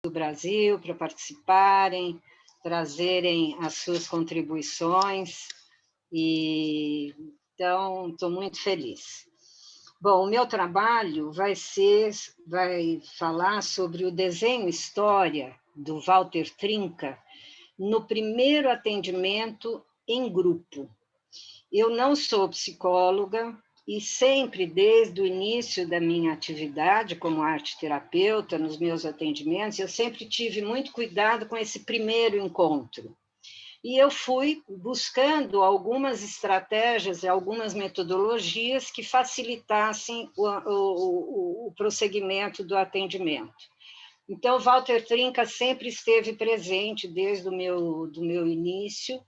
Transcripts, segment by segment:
do Brasil para participarem, trazerem as suas contribuições, e então estou muito feliz. Bom, o meu trabalho vai falar sobre o desenho história do Walter Trinca no primeiro atendimento em grupo. Eu não sou psicóloga e sempre, desde o início da minha atividade como arte-terapeuta, nos meus atendimentos, eu sempre tive muito cuidado com esse primeiro encontro. E eu fui buscando algumas estratégias e algumas metodologias que facilitassem o prosseguimento do atendimento. Então, Walter Trinca sempre esteve presente desde do meu início.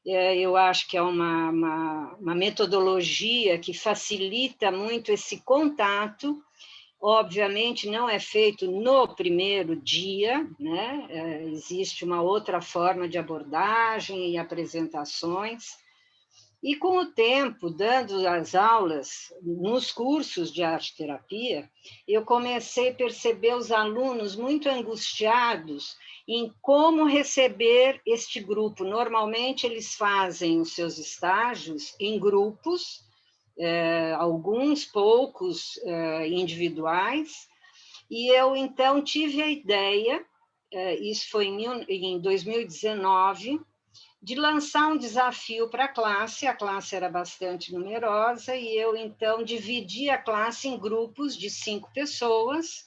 Eu acho que é uma metodologia que facilita muito esse contato. Obviamente, não é feito no primeiro dia, né? Existe uma outra forma de abordagem e apresentações. E, com o tempo, dando as aulas nos cursos de arte-terapia, eu comecei a perceber os alunos muito angustiados em como receber este grupo. Normalmente, eles fazem os seus estágios em grupos, alguns poucos individuais, e eu, então, tive a ideia, isso foi em 2019, de lançar um desafio para a classe era bastante numerosa, e eu, então, dividi a classe em grupos de 5 pessoas,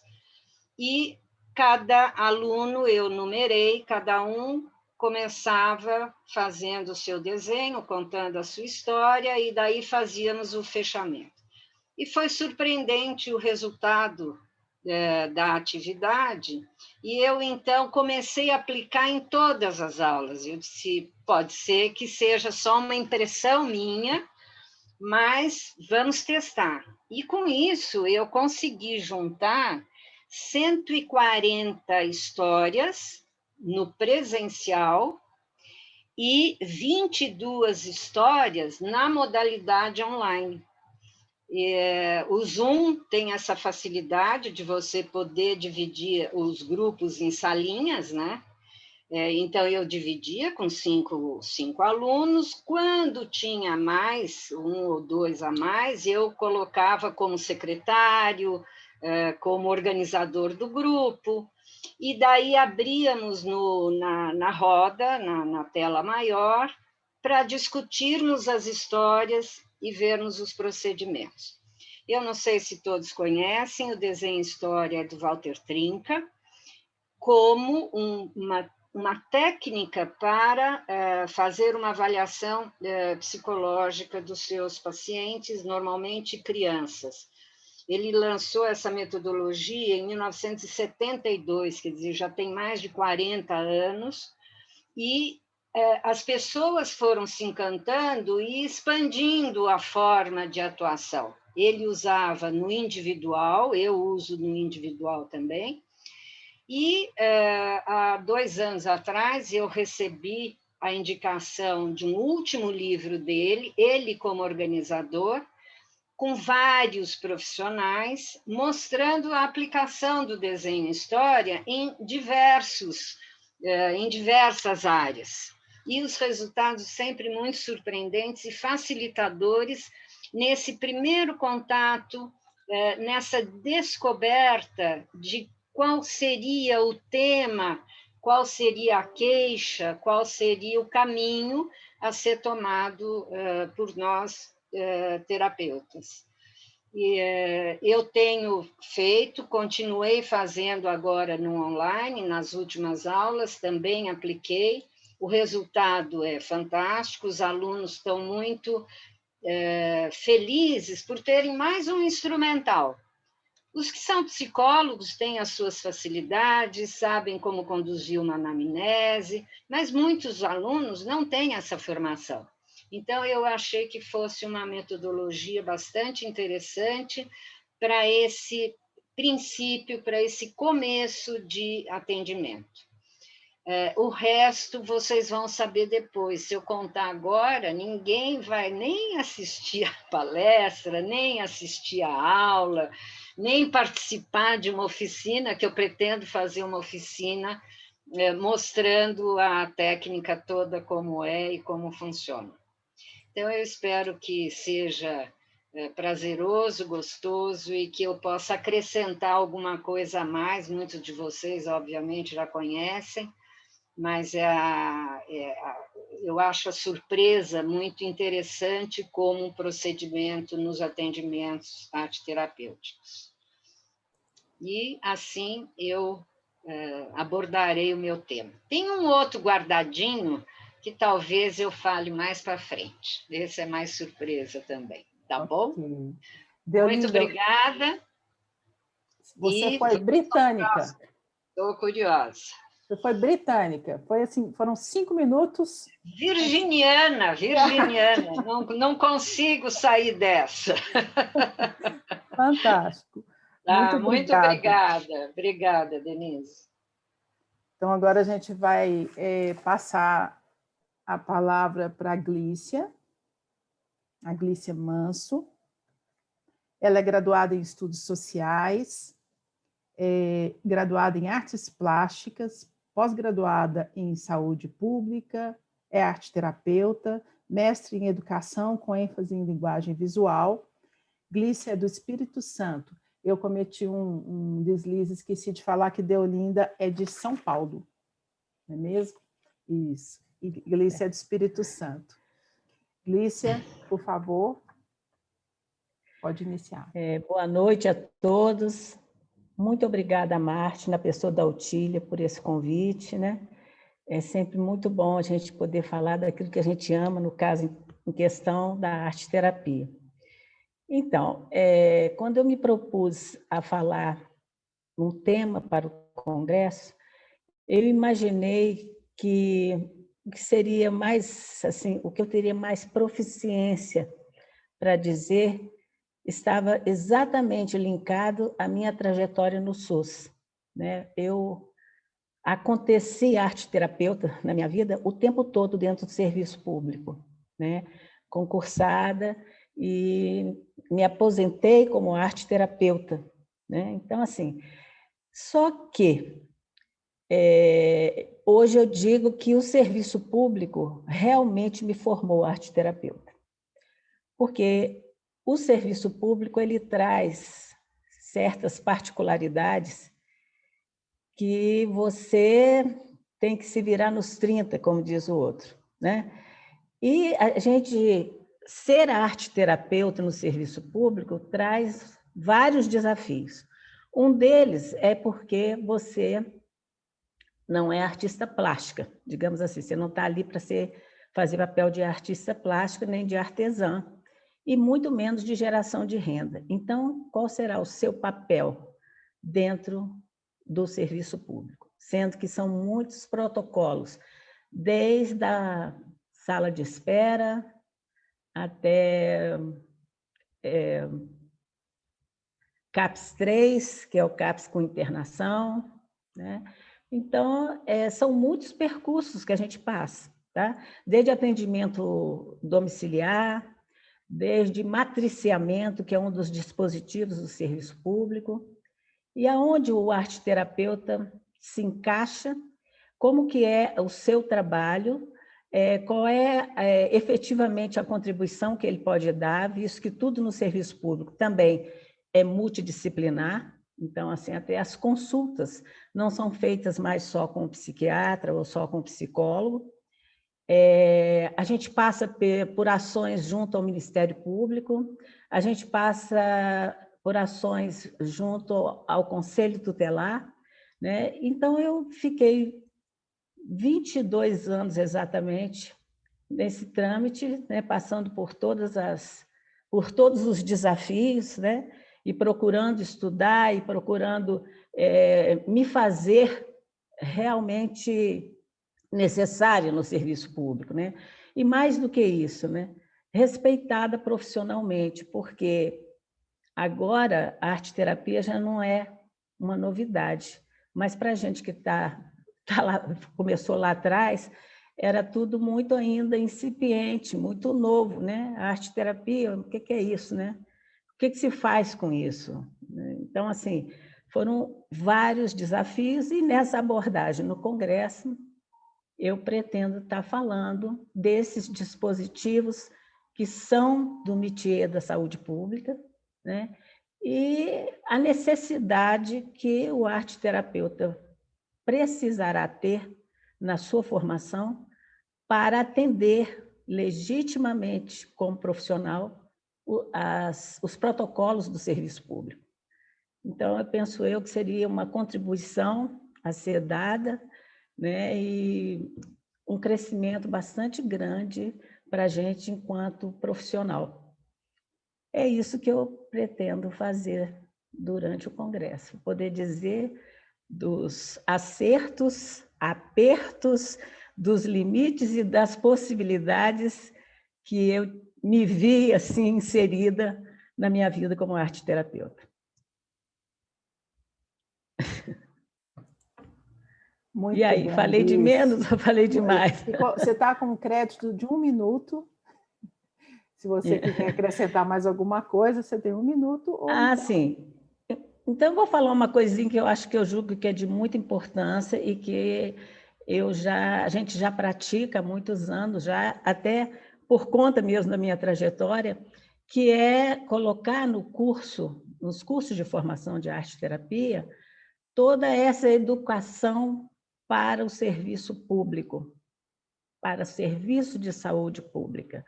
e cada aluno eu numerei, cada um começava fazendo o seu desenho, contando a sua história, e daí fazíamos o fechamento. E foi surpreendente o resultado da atividade, e eu, então, comecei a aplicar em todas as aulas. Eu disse, pode ser que seja só uma impressão minha, mas vamos testar. E, com isso, eu consegui juntar 140 histórias no presencial e 22 histórias na modalidade online. O Zoom tem essa facilidade de você poder dividir os grupos em salinhas, né? Então, eu dividia com cinco alunos. Quando tinha mais, 1 ou 2 a mais, eu colocava como secretário, como organizador do grupo, e daí abríamos na roda, na tela maior, para discutirmos as histórias e vermos os procedimentos. Eu não sei se todos conhecem o desenho história do Walter Trinca, como uma técnica para fazer uma avaliação psicológica dos seus pacientes, normalmente crianças. Ele lançou essa metodologia em 1972, quer dizer, já tem mais de 40 anos, e as pessoas foram se encantando e expandindo a forma de atuação. Ele usava no individual, eu uso no individual também, e há 2 anos atrás eu recebi a indicação de um último livro dele, ele como organizador, com vários profissionais, mostrando a aplicação do desenho história em diversas áreas. E os resultados sempre muito surpreendentes e facilitadores nesse primeiro contato, nessa descoberta de qual seria o tema, qual seria a queixa, qual seria o caminho a ser tomado por nós, terapeutas. E eu tenho feito, continuei fazendo agora no online, nas últimas aulas, também apliquei, o resultado é fantástico, os alunos estão muito felizes por terem mais um instrumental. Os que são psicólogos têm as suas facilidades, sabem como conduzir uma anamnese, mas muitos alunos não têm essa formação. Então, eu achei que fosse uma metodologia bastante interessante para esse princípio, para esse começo de atendimento. O resto vocês vão saber depois. Se eu contar agora, ninguém vai nem assistir a palestra, nem assistir a aula, nem participar de uma oficina, que eu pretendo fazer uma oficina mostrando a técnica toda como é e como funciona. Então, eu espero que seja prazeroso, gostoso e que eu possa acrescentar alguma coisa a mais. Muitos de vocês, obviamente, já conhecem, mas eu acho a surpresa muito interessante como um procedimento nos atendimentos arte-terapêuticos. E, assim, eu abordarei o meu tema. Tem um outro guardadinho que talvez eu fale mais para frente. Esse é mais surpresa também, tá bom? Okay. Muito Deolinda, obrigada. você foi britânica. Estou curiosa. Você foi britânica. Foi assim, foram 5 minutos. Virginiana, não consigo sair dessa. Fantástico. Muito Tá, muito obrigada. obrigada, Denise. Então, agora a gente vai passar a palavra para a Glícia Manso. Ela é graduada em Estudos Sociais, graduada em Artes Plásticas, pós-graduada em Saúde Pública, é arte-terapeuta, mestre em Educação com ênfase em Linguagem Visual. Glícia é do Espírito Santo. Eu cometi um deslize, esqueci de falar que Deolinda é de São Paulo, não é mesmo? Isso. E Glícia é do Espírito Santo. Glícia, por favor, pode iniciar. Boa noite a todos. Muito obrigada, Marte, na pessoa da Otília, por esse convite, né? É sempre muito bom a gente poder falar daquilo que a gente ama, no caso, em questão da arte-terapia. Então, quando eu me propus a falar um tema para o congresso, eu imaginei que seria mais, assim, o que eu teria mais proficiência para dizer estava exatamente linkado à minha trajetória no SUS, né? Eu aconteci arte-terapeuta na minha vida o tempo todo dentro do serviço público, né? Concursada, e me aposentei como arte-terapeuta, né? Então, assim, só que hoje eu digo que o serviço público realmente me formou arte-terapeuta, porque o serviço público ele traz certas particularidades que você tem que se virar nos 30, como diz o outro, né? E a gente ser arte-terapeuta no serviço público traz vários desafios. Um deles é porque você não é artista plástica, digamos assim, você não está ali para fazer papel de artista plástica nem de artesã, e muito menos de geração de renda. Então, qual será o seu papel dentro do serviço público? Sendo que são muitos protocolos, desde a sala de espera até CAPS 3, que é o CAPS com internação, né? Então, são muitos percursos que a gente passa, tá? Desde atendimento domiciliar, desde matriciamento, que é um dos dispositivos do serviço público, e aonde o arte-terapeuta se encaixa, como que é o seu trabalho, qual é efetivamente a contribuição que ele pode dar, visto que tudo no serviço público também é multidisciplinar. Então, assim, até as consultas não são feitas mais só com o psiquiatra ou só com o psicólogo. A gente passa por ações junto ao Ministério Público, a gente passa por ações junto ao Conselho Tutelar, né? Então, eu fiquei 22 anos exatamente nesse trâmite, né? Passando por todos os desafios, né? E procurando estudar e procurando me fazer realmente necessária no serviço público, né? E mais do que isso, né? Respeitada profissionalmente, porque agora a arte-terapia já não é uma novidade, mas para a gente que começou lá atrás, era tudo muito ainda incipiente, muito novo, né? A arte-terapia, o que é isso, né? que se faz com isso? Então, assim, foram vários desafios e nessa abordagem no Congresso, eu pretendo estar falando desses dispositivos que são do métier da saúde pública, né? E a necessidade que o arte-terapeuta precisará ter na sua formação para atender legitimamente, como profissional, os protocolos do serviço público. Então, eu penso que seria uma contribuição a ser dada, né, e um crescimento bastante grande para a gente enquanto profissional. É isso que eu pretendo fazer durante o Congresso, poder dizer dos acertos, apertos, dos limites e das possibilidades que eu me vi assim inserida na minha vida como arte-terapeuta. Muito e aí, bom, falei de menos ou falei demais? Você está com um crédito de 1 minuto. Se você quiser acrescentar mais alguma coisa, você tem 1 minuto. Ou então... sim. Então, vou falar uma coisinha que eu julgo que é de muita importância e que a gente já pratica há muitos anos, já até por conta mesmo da minha trajetória, que é colocar nos cursos de formação de arte-terapia, toda essa educação para o serviço público, para serviço de saúde pública,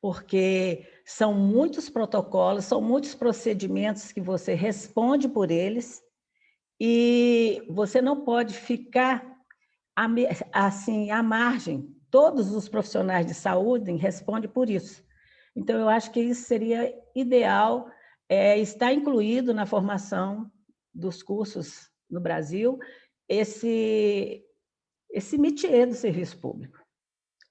porque são muitos protocolos, são muitos procedimentos que você responde por eles e você não pode ficar assim à margem. Todos os profissionais de saúde respondem por isso. Então, eu acho que isso seria ideal, estar incluído na formação dos cursos no Brasil, esse métier do serviço público,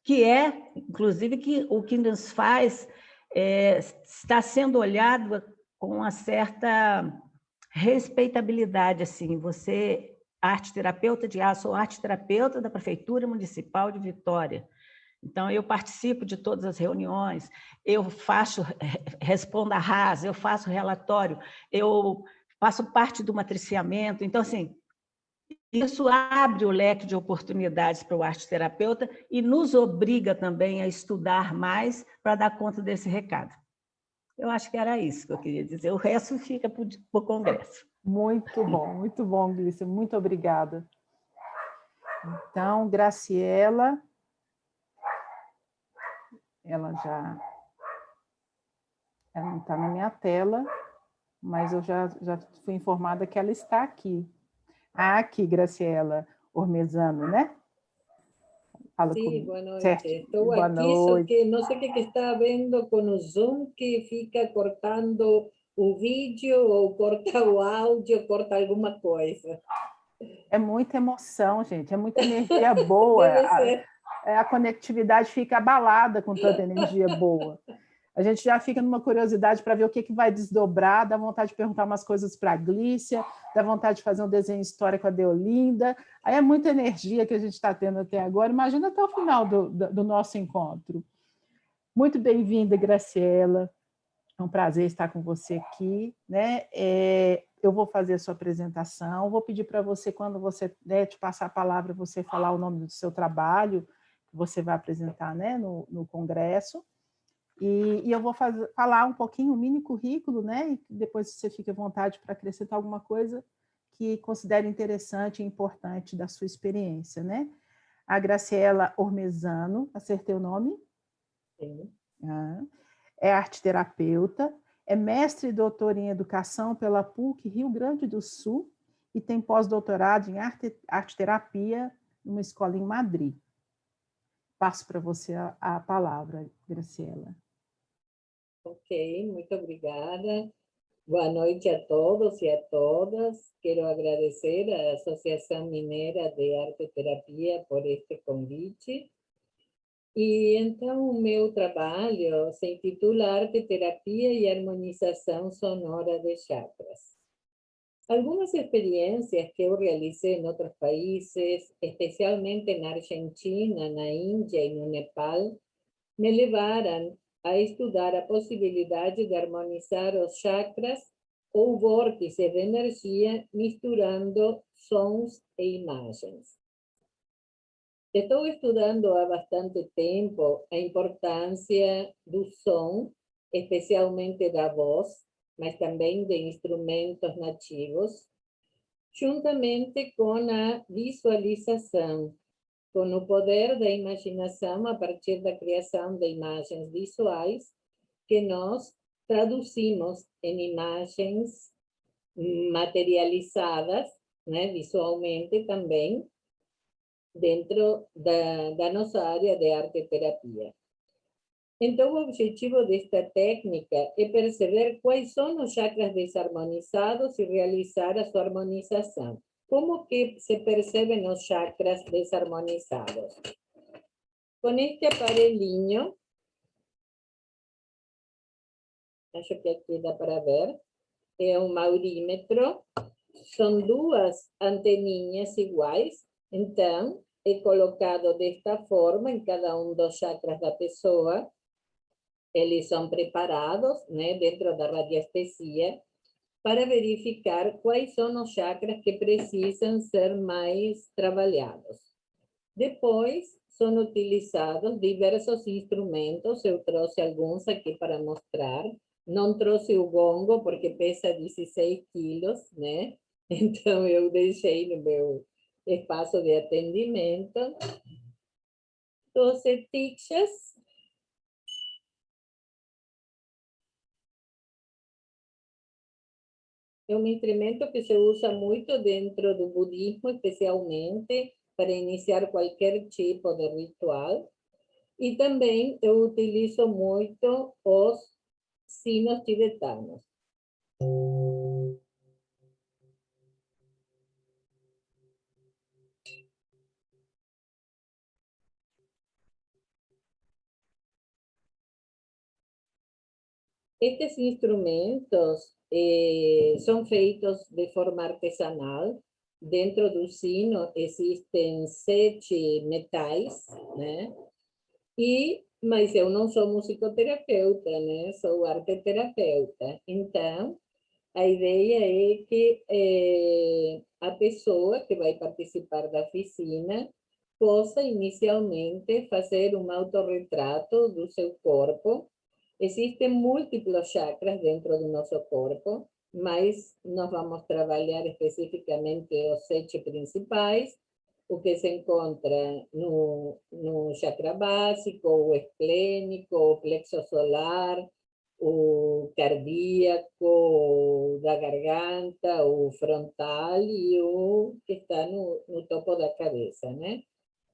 que é, inclusive, o que nos faz está sendo olhado com uma certa respeitabilidade. Assim, você, arte-terapeuta de sou arte-terapeuta da Prefeitura Municipal de Vitória. Então, eu participo de todas as reuniões, eu respondo a RAS, eu faço relatório, eu faço parte do matriciamento. Então, assim, isso abre o leque de oportunidades para o arte-terapeuta e nos obriga também a estudar mais para dar conta desse recado. Eu acho que era isso que eu queria dizer. O resto fica para o Congresso. Muito bom, Glícia. Muito obrigada. Então, Graciela, ela não está na minha tela, mas eu já fui informada que ela está aqui. Aqui, Graciela Ormezano, né? Fala sí, boa noite. Certo. Estou boa aqui, noite. Só que não sei o que está vendo com o Zoom, que fica cortando o vídeo, ou corta o áudio, corta alguma coisa. É muita emoção, gente, é muita energia boa. Deve ser. A conectividade fica abalada com tanta energia boa. A gente já fica numa curiosidade para ver o que vai desdobrar, dá vontade de perguntar umas coisas para a Glícia, dá vontade de fazer um desenho histórico com a Deolinda. Aí é muita energia que a gente está tendo até agora. Imagina até o final do nosso encontro. Muito bem-vinda, Graciela. É um prazer estar com você aqui, né? Eu vou fazer a sua apresentação, vou pedir para você, quando você te passar a palavra, você falar o nome do seu trabalho, que você vai apresentar, né, no Congresso. E eu vou falar um pouquinho, um mini currículo, né? E depois você fique à vontade para acrescentar alguma coisa que considere interessante e importante da sua experiência, né? A Graciela Ormezano, acertei o nome? Sim. É arte-terapeuta, é mestre e doutora em educação pela PUC Rio Grande do Sul e tem pós-doutorado em arte-terapia numa escola em Madrid. Passo para você a palavra, Graciela. Ok, muito obrigada. Boa noite a todos e a todas. Quero agradecer à Associação Mineira de Arte Terapia por este convite. E então o meu trabalho se intitula Arte Terapia e Harmonização Sonora de Chakras. Algumas experiências que eu realizei em outros países, especialmente na Argentina, na Índia e no Nepal, me levaram a estudar a possibilidade de harmonizar os chakras ou vórtices de energia misturando sons e imagens. Estou estudando há bastante tempo a importância do som, especialmente da voz, mas também de instrumentos nativos, juntamente com a visualização, com o poder da imaginação a partir da criação de imagens visuais que nós traduzimos em imagens materializadas, né, visualmente também, dentro da nossa área de arte-terapia. Então, o objetivo desta técnica é perceber quais são os chakras desarmonizados e realizar a sua harmonização. Como que se percebem os chakras desarmonizados? Com este aparelhinho, acho que aqui dá para ver, é um maurímetro, são duas anteninhas iguais, então é colocado desta forma em cada um dos chakras da pessoa. Eles são preparados, né, dentro da radiestesia para verificar quais são os chakras que precisam ser mais trabalhados. Depois, são utilizados diversos instrumentos, eu trouxe alguns aqui para mostrar. Não trouxe o gongo, porque pesa 16 quilos, né? Então, eu deixei no meu espaço de atendimento. 12 tichas. É um instrumento que se usa muito dentro do budismo, especialmente para iniciar qualquer tipo de ritual. E também eu utilizo muito os sinos tibetanos. Estes instrumentos são feitos de forma artesanal. Dentro do sino existem 7 metais, né? Mas eu não sou musicoterapeuta, né? Sou arteterapeuta. Então, a ideia é que a pessoa que vai participar da oficina possa inicialmente fazer um autorretrato do seu corpo. Existem múltiplos chakras dentro do nosso corpo, mas nós vamos trabalhar especificamente os 7 principais, o que se encontra no chakra básico, o esplênico, o plexo solar, o cardíaco, o da garganta, o frontal e o que está no topo da cabeça, né?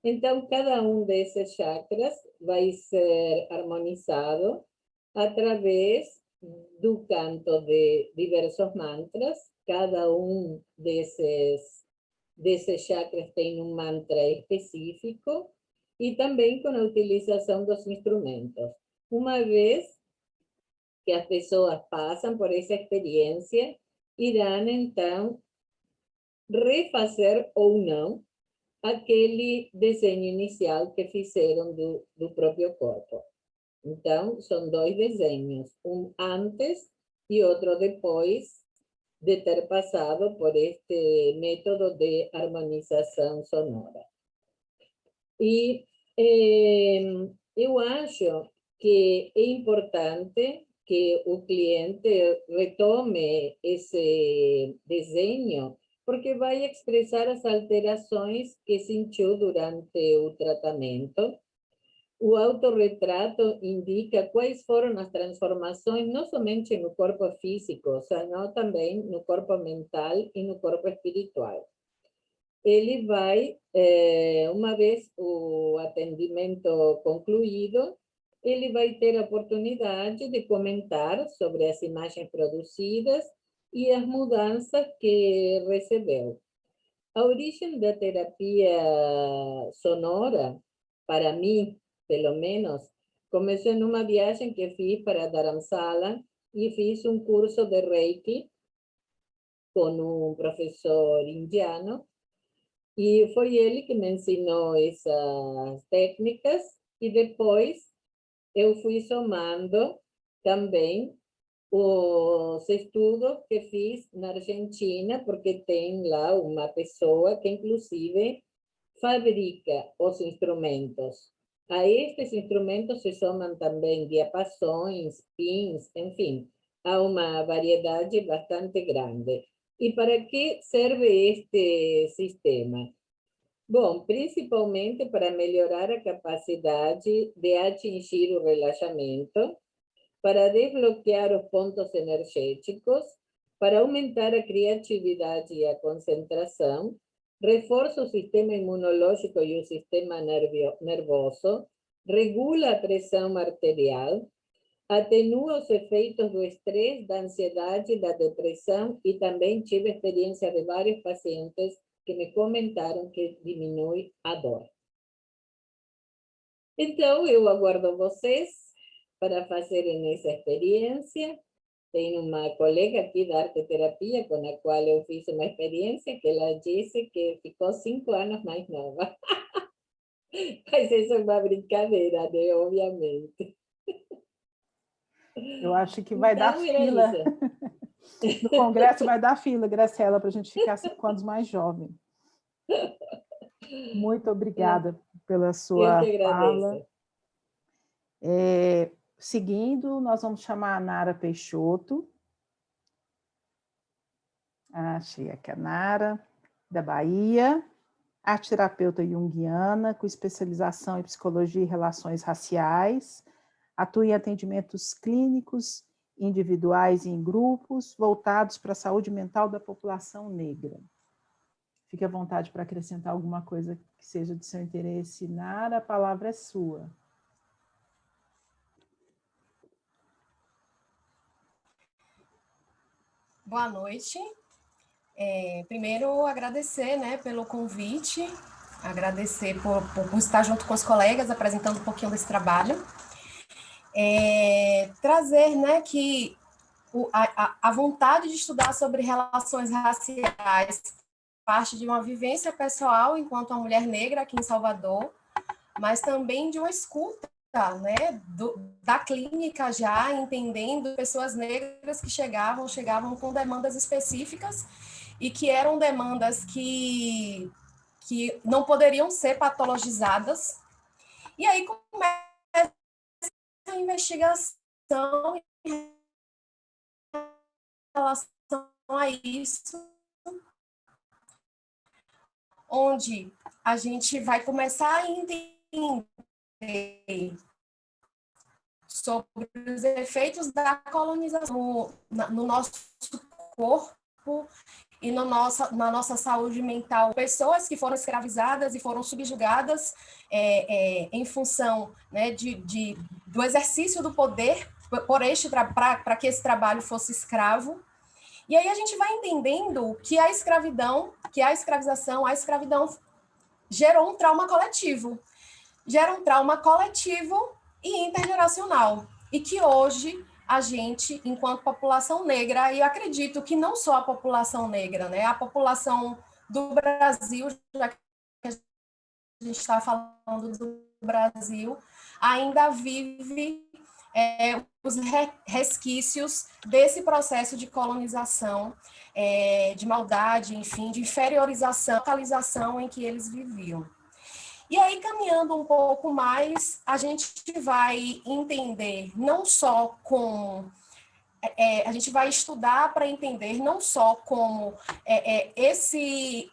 Então, cada um desses chakras vai ser harmonizado através do canto de diversos mantras. Cada um desses chakras tem um mantra específico e também com a utilização dos instrumentos. Uma vez que as pessoas passam por essa experiência, irão, então, refazer ou não aquele desenho inicial que fizeram do próprio corpo. Então, são 2 desenhos, um antes e outro depois de ter passado por este método de harmonização sonora. E eu acho que é importante que o cliente retome esse desenho, porque vai expressar as alterações que sentiu durante o tratamento. O autorretrato indica quais foram as transformações, não somente no corpo físico, senão também no corpo mental e no corpo espiritual. Ele vai, uma vez o atendimento concluído, ele vai ter a oportunidade de comentar sobre as imagens produzidas e as mudanças que recebeu. A origem da terapia sonora, para mim, pelo menos, começou numa viagem que fiz para Dharamsala e fiz um curso de Reiki com um professor indiano. E foi ele que me ensinou essas técnicas e depois eu fui somando também os estudos que fiz na Argentina, porque tem lá uma pessoa que, inclusive, fabrica os instrumentos. A estes instrumentos se somam também diapasões, pins, enfim, há uma variedade bastante grande. E para que serve este sistema? Bom, principalmente para melhorar a capacidade de atingir o relaxamento, para desbloquear os pontos energéticos, para aumentar a criatividade e a concentração, reforça o sistema imunológico e o sistema nervoso, regula a pressão arterial, atenua os efeitos do estresse, da ansiedade, da depressão, e também tive experiência de vários pacientes que me comentaram que diminui a dor. Então, eu aguardo vocês para fazerem essa experiência. Tem uma colega aqui da arte-terapia com a qual eu fiz uma experiência que ela disse que ficou 5 anos mais nova. Mas isso é uma brincadeira, né? Obviamente. Eu acho que vai dar fila. No congresso vai dar fila, Graciela, para a gente ficar 5 anos mais jovem. Muito obrigada pela sua fala. Seguindo, nós vamos chamar a Nara Peixoto. Achei aqui a Nara, da Bahia, arte-terapeuta junguiana, com especialização em psicologia e relações raciais, atua em atendimentos clínicos, individuais e em grupos, voltados para a saúde mental da população negra. Fique à vontade para acrescentar alguma coisa que seja de seu interesse. Nara, a palavra é sua. Boa noite. Primeiro, agradecer, né, pelo convite, agradecer por estar junto com os colegas, apresentando um pouquinho desse trabalho. Trazer, né, que a vontade de estudar sobre relações raciais parte de uma vivência pessoal enquanto uma mulher negra aqui em Salvador, mas também de uma escuta, né, da clínica já, entendendo pessoas negras que chegavam com demandas específicas e que eram demandas que não poderiam ser patologizadas. E aí começa a investigação em relação a isso, onde a gente vai começar a entender sobre os efeitos da colonização no nosso corpo e na nossa saúde mental. Pessoas que foram escravizadas e foram subjugadas em função, né, do exercício do poder para que esse trabalho fosse escravo. E aí a gente vai entendendo que a escravidão gerou um trauma coletivo. Gera um trauma coletivo e intergeracional. E que hoje a gente, enquanto população negra, e eu acredito que não só a população negra, né, a população do Brasil, já que a gente está falando do Brasil, ainda vive os resquícios desse processo de colonização, de maldade, enfim, de inferiorização, localização em que eles viviam. E aí, caminhando um pouco mais, a gente vai entender não só como... a gente vai estudar para entender não só como esse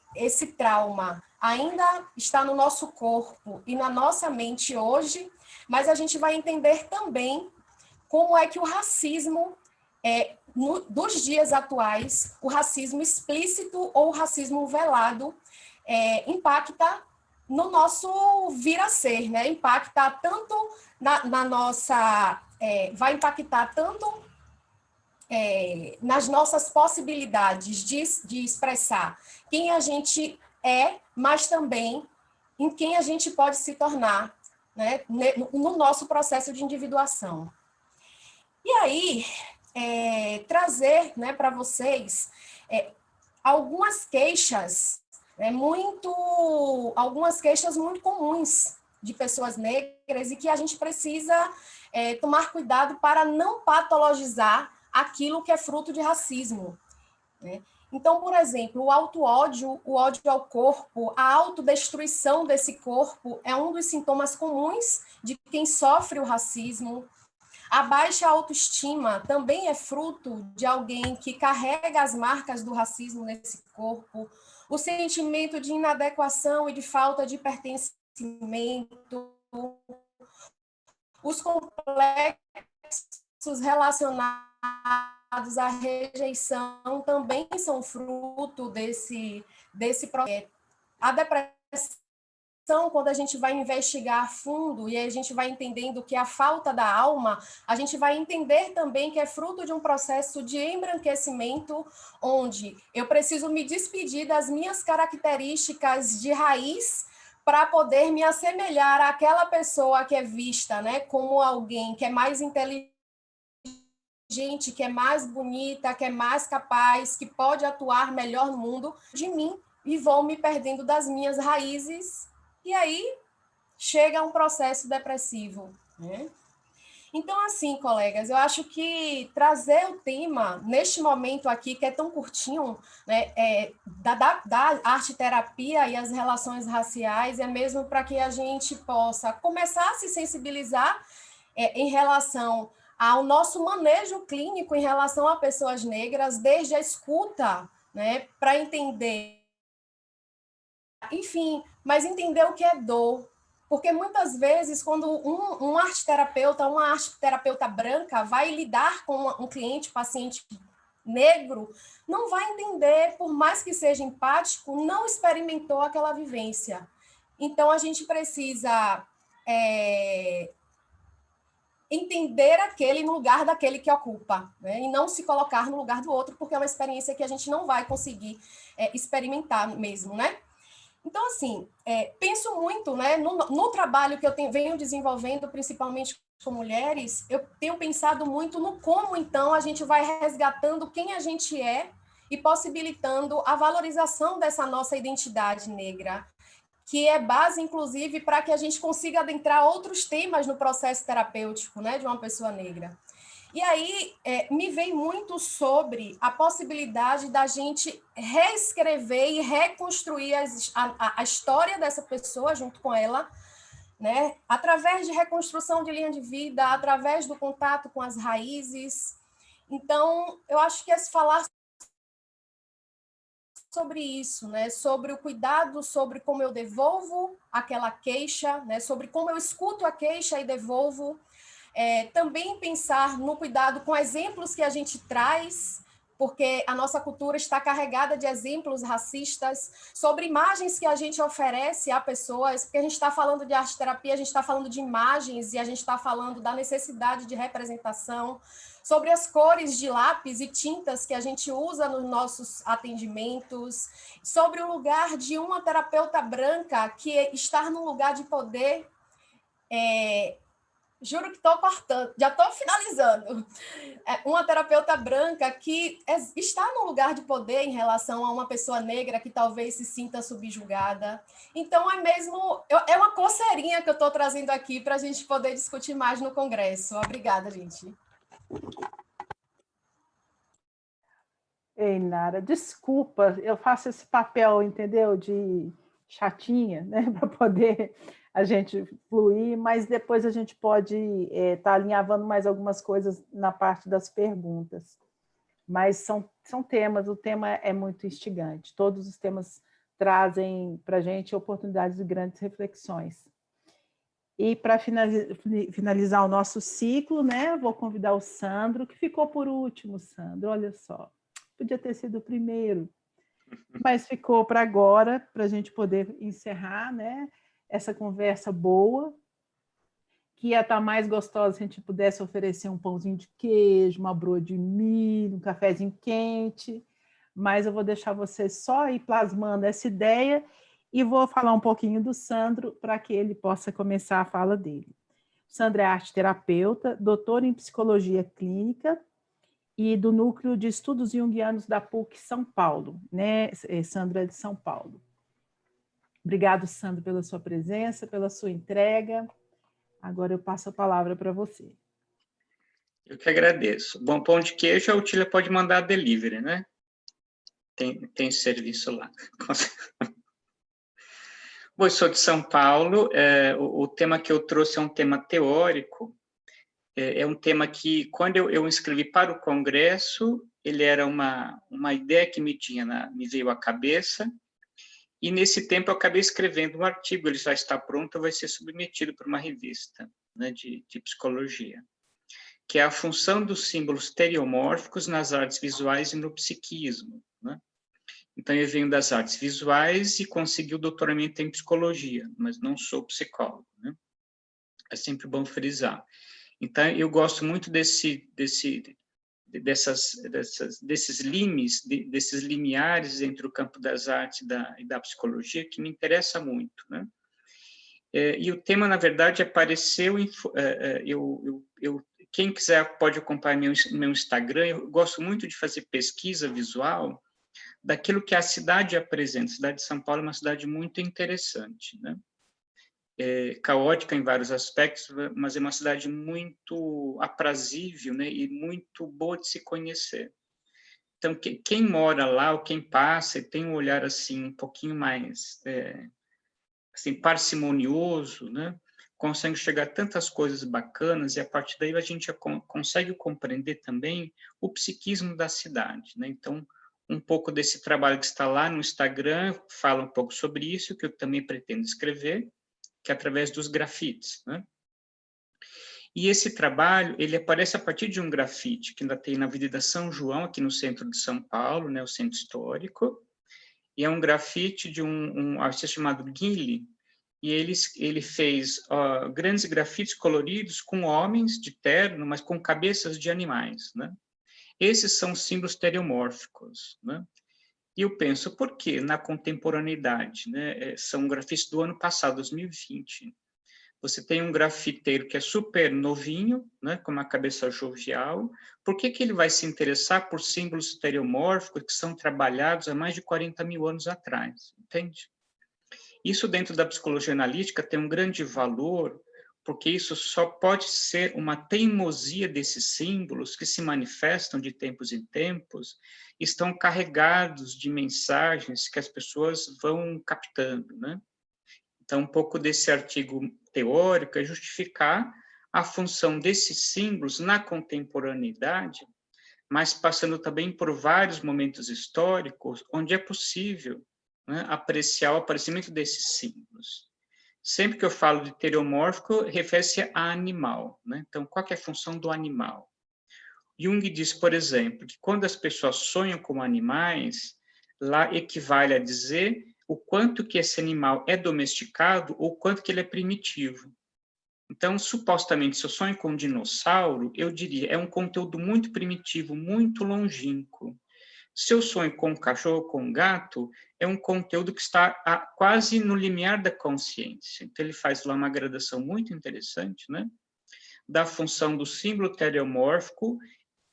trauma ainda está no nosso corpo e na nossa mente hoje, mas a gente vai entender também como é que o racismo, dos dias atuais, o racismo explícito ou o racismo velado impacta no nosso vir a ser, né? Impacta tanto na nossa... vai impactar tanto nas nossas possibilidades de expressar quem a gente mas também em quem a gente pode se tornar, né, no nosso processo de individuação. E aí, trazer, né, para vocês algumas queixas muito comuns de pessoas negras e que a gente precisa tomar cuidado para não patologizar aquilo que é fruto de racismo, né? Então, por exemplo, o auto-ódio, o ódio ao corpo, a autodestruição desse corpo é um dos sintomas comuns de quem sofre o racismo. A baixa autoestima também é fruto de alguém que carrega as marcas do racismo nesse corpo. O sentimento de inadequação e de falta de pertencimento, os complexos relacionados à rejeição também são fruto desse processo. A depressão, quando a gente vai investigar a fundo e a gente vai entendendo que a falta da alma, a gente vai entender também que é fruto de um processo de embranquecimento, onde eu preciso me despedir das minhas características de raiz para poder me assemelhar àquela pessoa que é vista, né, como alguém que é mais inteligente, que é mais bonita, que é mais capaz, que pode atuar melhor no mundo de mim, e vou me perdendo das minhas raízes, e aí chega um processo depressivo, né? Então, assim, colegas, eu acho que trazer o tema, neste momento aqui, que é tão curtinho, né, da arte-terapia e as relações raciais, é mesmo para que a gente possa começar a se sensibilizar em relação ao nosso manejo clínico em relação a pessoas negras, desde a escuta, né, para entender, enfim, mas entender o que é dor. Porque muitas vezes, quando um arte-terapeuta, uma arte-terapeuta branca vai lidar com um cliente, paciente negro, não vai entender, por mais que seja empático, não experimentou aquela vivência. Então, a gente precisa entender aquele no lugar daquele que ocupa, né? E não se colocar no lugar do outro, porque é uma experiência que a gente não vai conseguir experimentar mesmo, né? Então, assim, penso muito, né, no trabalho que eu venho desenvolvendo, principalmente com mulheres, eu tenho pensado muito no como, então, a gente vai resgatando quem a gente é e possibilitando a valorização dessa nossa identidade negra, que é base, inclusive, para que a gente consiga adentrar outros temas no processo terapêutico, né, de uma pessoa negra. E aí me vem muito sobre a possibilidade da gente reescrever e reconstruir a história dessa pessoa junto com ela, né, através de reconstrução de linha de vida, através do contato com as raízes. Então, eu acho que esse falar sobre isso, né, sobre o cuidado, sobre como eu devolvo aquela queixa, né, sobre como eu escuto a queixa e devolvo. Também pensar no cuidado com exemplos que a gente traz, porque a nossa cultura está carregada de exemplos racistas, sobre imagens que a gente oferece a pessoas, porque a gente está falando de arte-terapia, a gente está falando de imagens e a gente está falando da necessidade de representação, sobre as cores de lápis e tintas que a gente usa nos nossos atendimentos, sobre o lugar de uma terapeuta branca que estar num lugar de poder. Juro que estou cortando, já estou finalizando. Uma terapeuta branca que está num lugar de poder em relação a uma pessoa negra que talvez se sinta subjugada. Então, é uma coceirinha que eu estou trazendo aqui para a gente poder discutir mais no Congresso. Obrigada, gente. Ei, Nara, desculpa, eu faço esse papel, entendeu, de chatinha, né, para poder a gente fluir, mas depois a gente pode estar alinhavando mais algumas coisas na parte das perguntas. Mas são temas, o tema é muito instigante, todos os temas trazem para a gente oportunidades de grandes reflexões. E para finalizar o nosso ciclo, né, vou convidar o Sandro, que ficou por último, Sandro, olha só. Podia ter sido o primeiro, mas ficou para agora, para a gente poder encerrar, né, essa conversa boa, que ia estar mais gostosa se a gente pudesse oferecer um pãozinho de queijo, uma broa de milho, um cafezinho quente, mas eu vou deixar você só ir plasmando essa ideia e vou falar um pouquinho do Sandro para que ele possa começar a fala dele. O Sandro é arte-terapeuta, doutor em psicologia clínica, e do Núcleo de Estudos Junguianos da PUC São Paulo, né? Sandra é de São Paulo. Obrigado, Sandro, pela sua presença, pela sua entrega. Agora eu passo a palavra para você. Eu que agradeço. Bom, pão de queijo, a Otília pode mandar delivery, né? Tem serviço lá. Bom, eu sou de São Paulo. O tema que eu trouxe é um tema teórico. É um tema que, quando eu escrevi para o Congresso, ele era uma ideia que me veio à cabeça. E, nesse tempo, eu acabei escrevendo um artigo. Ele já está pronto, vai ser submetido para uma revista, né, de psicologia, que é a função dos símbolos estereomórficos nas artes visuais e no psiquismo, né? Então, eu venho das artes visuais e consegui o doutoramento em psicologia, mas não sou psicólogo, né? É sempre bom frisar. Então, eu gosto muito desses limiares entre o campo das artes e da psicologia, que me interessa muito, né? E o tema, na verdade, apareceu... Quem quiser pode acompanhar meu Instagram. Eu gosto muito de fazer pesquisa visual daquilo que a cidade apresenta. A cidade de São Paulo é uma cidade muito interessante, né? Caótica em vários aspectos, mas é uma cidade muito aprazível, né? E muito boa de se conhecer. Então, quem mora lá, ou quem passa, e tem um olhar assim, um pouquinho mais assim, parcimonioso, né? Consegue chegar a tantas coisas bacanas, e a partir daí a gente consegue compreender também o psiquismo da cidade, né? Então, um pouco desse trabalho que está lá no Instagram fala um pouco sobre isso, que eu também pretendo escrever, que é através dos grafites, né? E esse trabalho, ele aparece a partir de um grafite que ainda tem na Avenida São João, aqui no centro de São Paulo, né, o centro histórico, e é um grafite de um artista chamado Guile, e ele fez grandes grafites coloridos com homens de terno, mas com cabeças de animais, né? Esses são símbolos estereomórficos, né? E eu penso, por que na contemporaneidade, né? São grafites do ano passado, 2020. Você tem um grafiteiro que é super novinho, né? Com uma cabeça jovial. Por que ele vai se interessar por símbolos estereomórficos que são trabalhados há mais de 40 mil anos atrás? Entende? Isso, dentro da psicologia analítica, tem um grande valor, porque isso só pode ser uma teimosia desses símbolos que se manifestam de tempos em tempos, estão carregados de mensagens que as pessoas vão captando, né? Então, um pouco desse artigo teórico é justificar a função desses símbolos na contemporaneidade, mas passando também por vários momentos históricos onde é possível, né, apreciar o aparecimento desses símbolos. Sempre que eu falo de estereomórfico, refere-se a animal, né? Então, qual que é a função do animal? Jung diz, por exemplo, que quando as pessoas sonham com animais, lá equivale a dizer o quanto que esse animal é domesticado ou quanto que ele é primitivo. Então, supostamente, se eu sonho com um dinossauro, eu diria, é um conteúdo muito primitivo, muito longínquo. Se eu sonho com um cachorro, com um gato, é um conteúdo que está quase no limiar da consciência. Então, ele faz lá uma gradação muito interessante, né? Da função do símbolo estereomórfico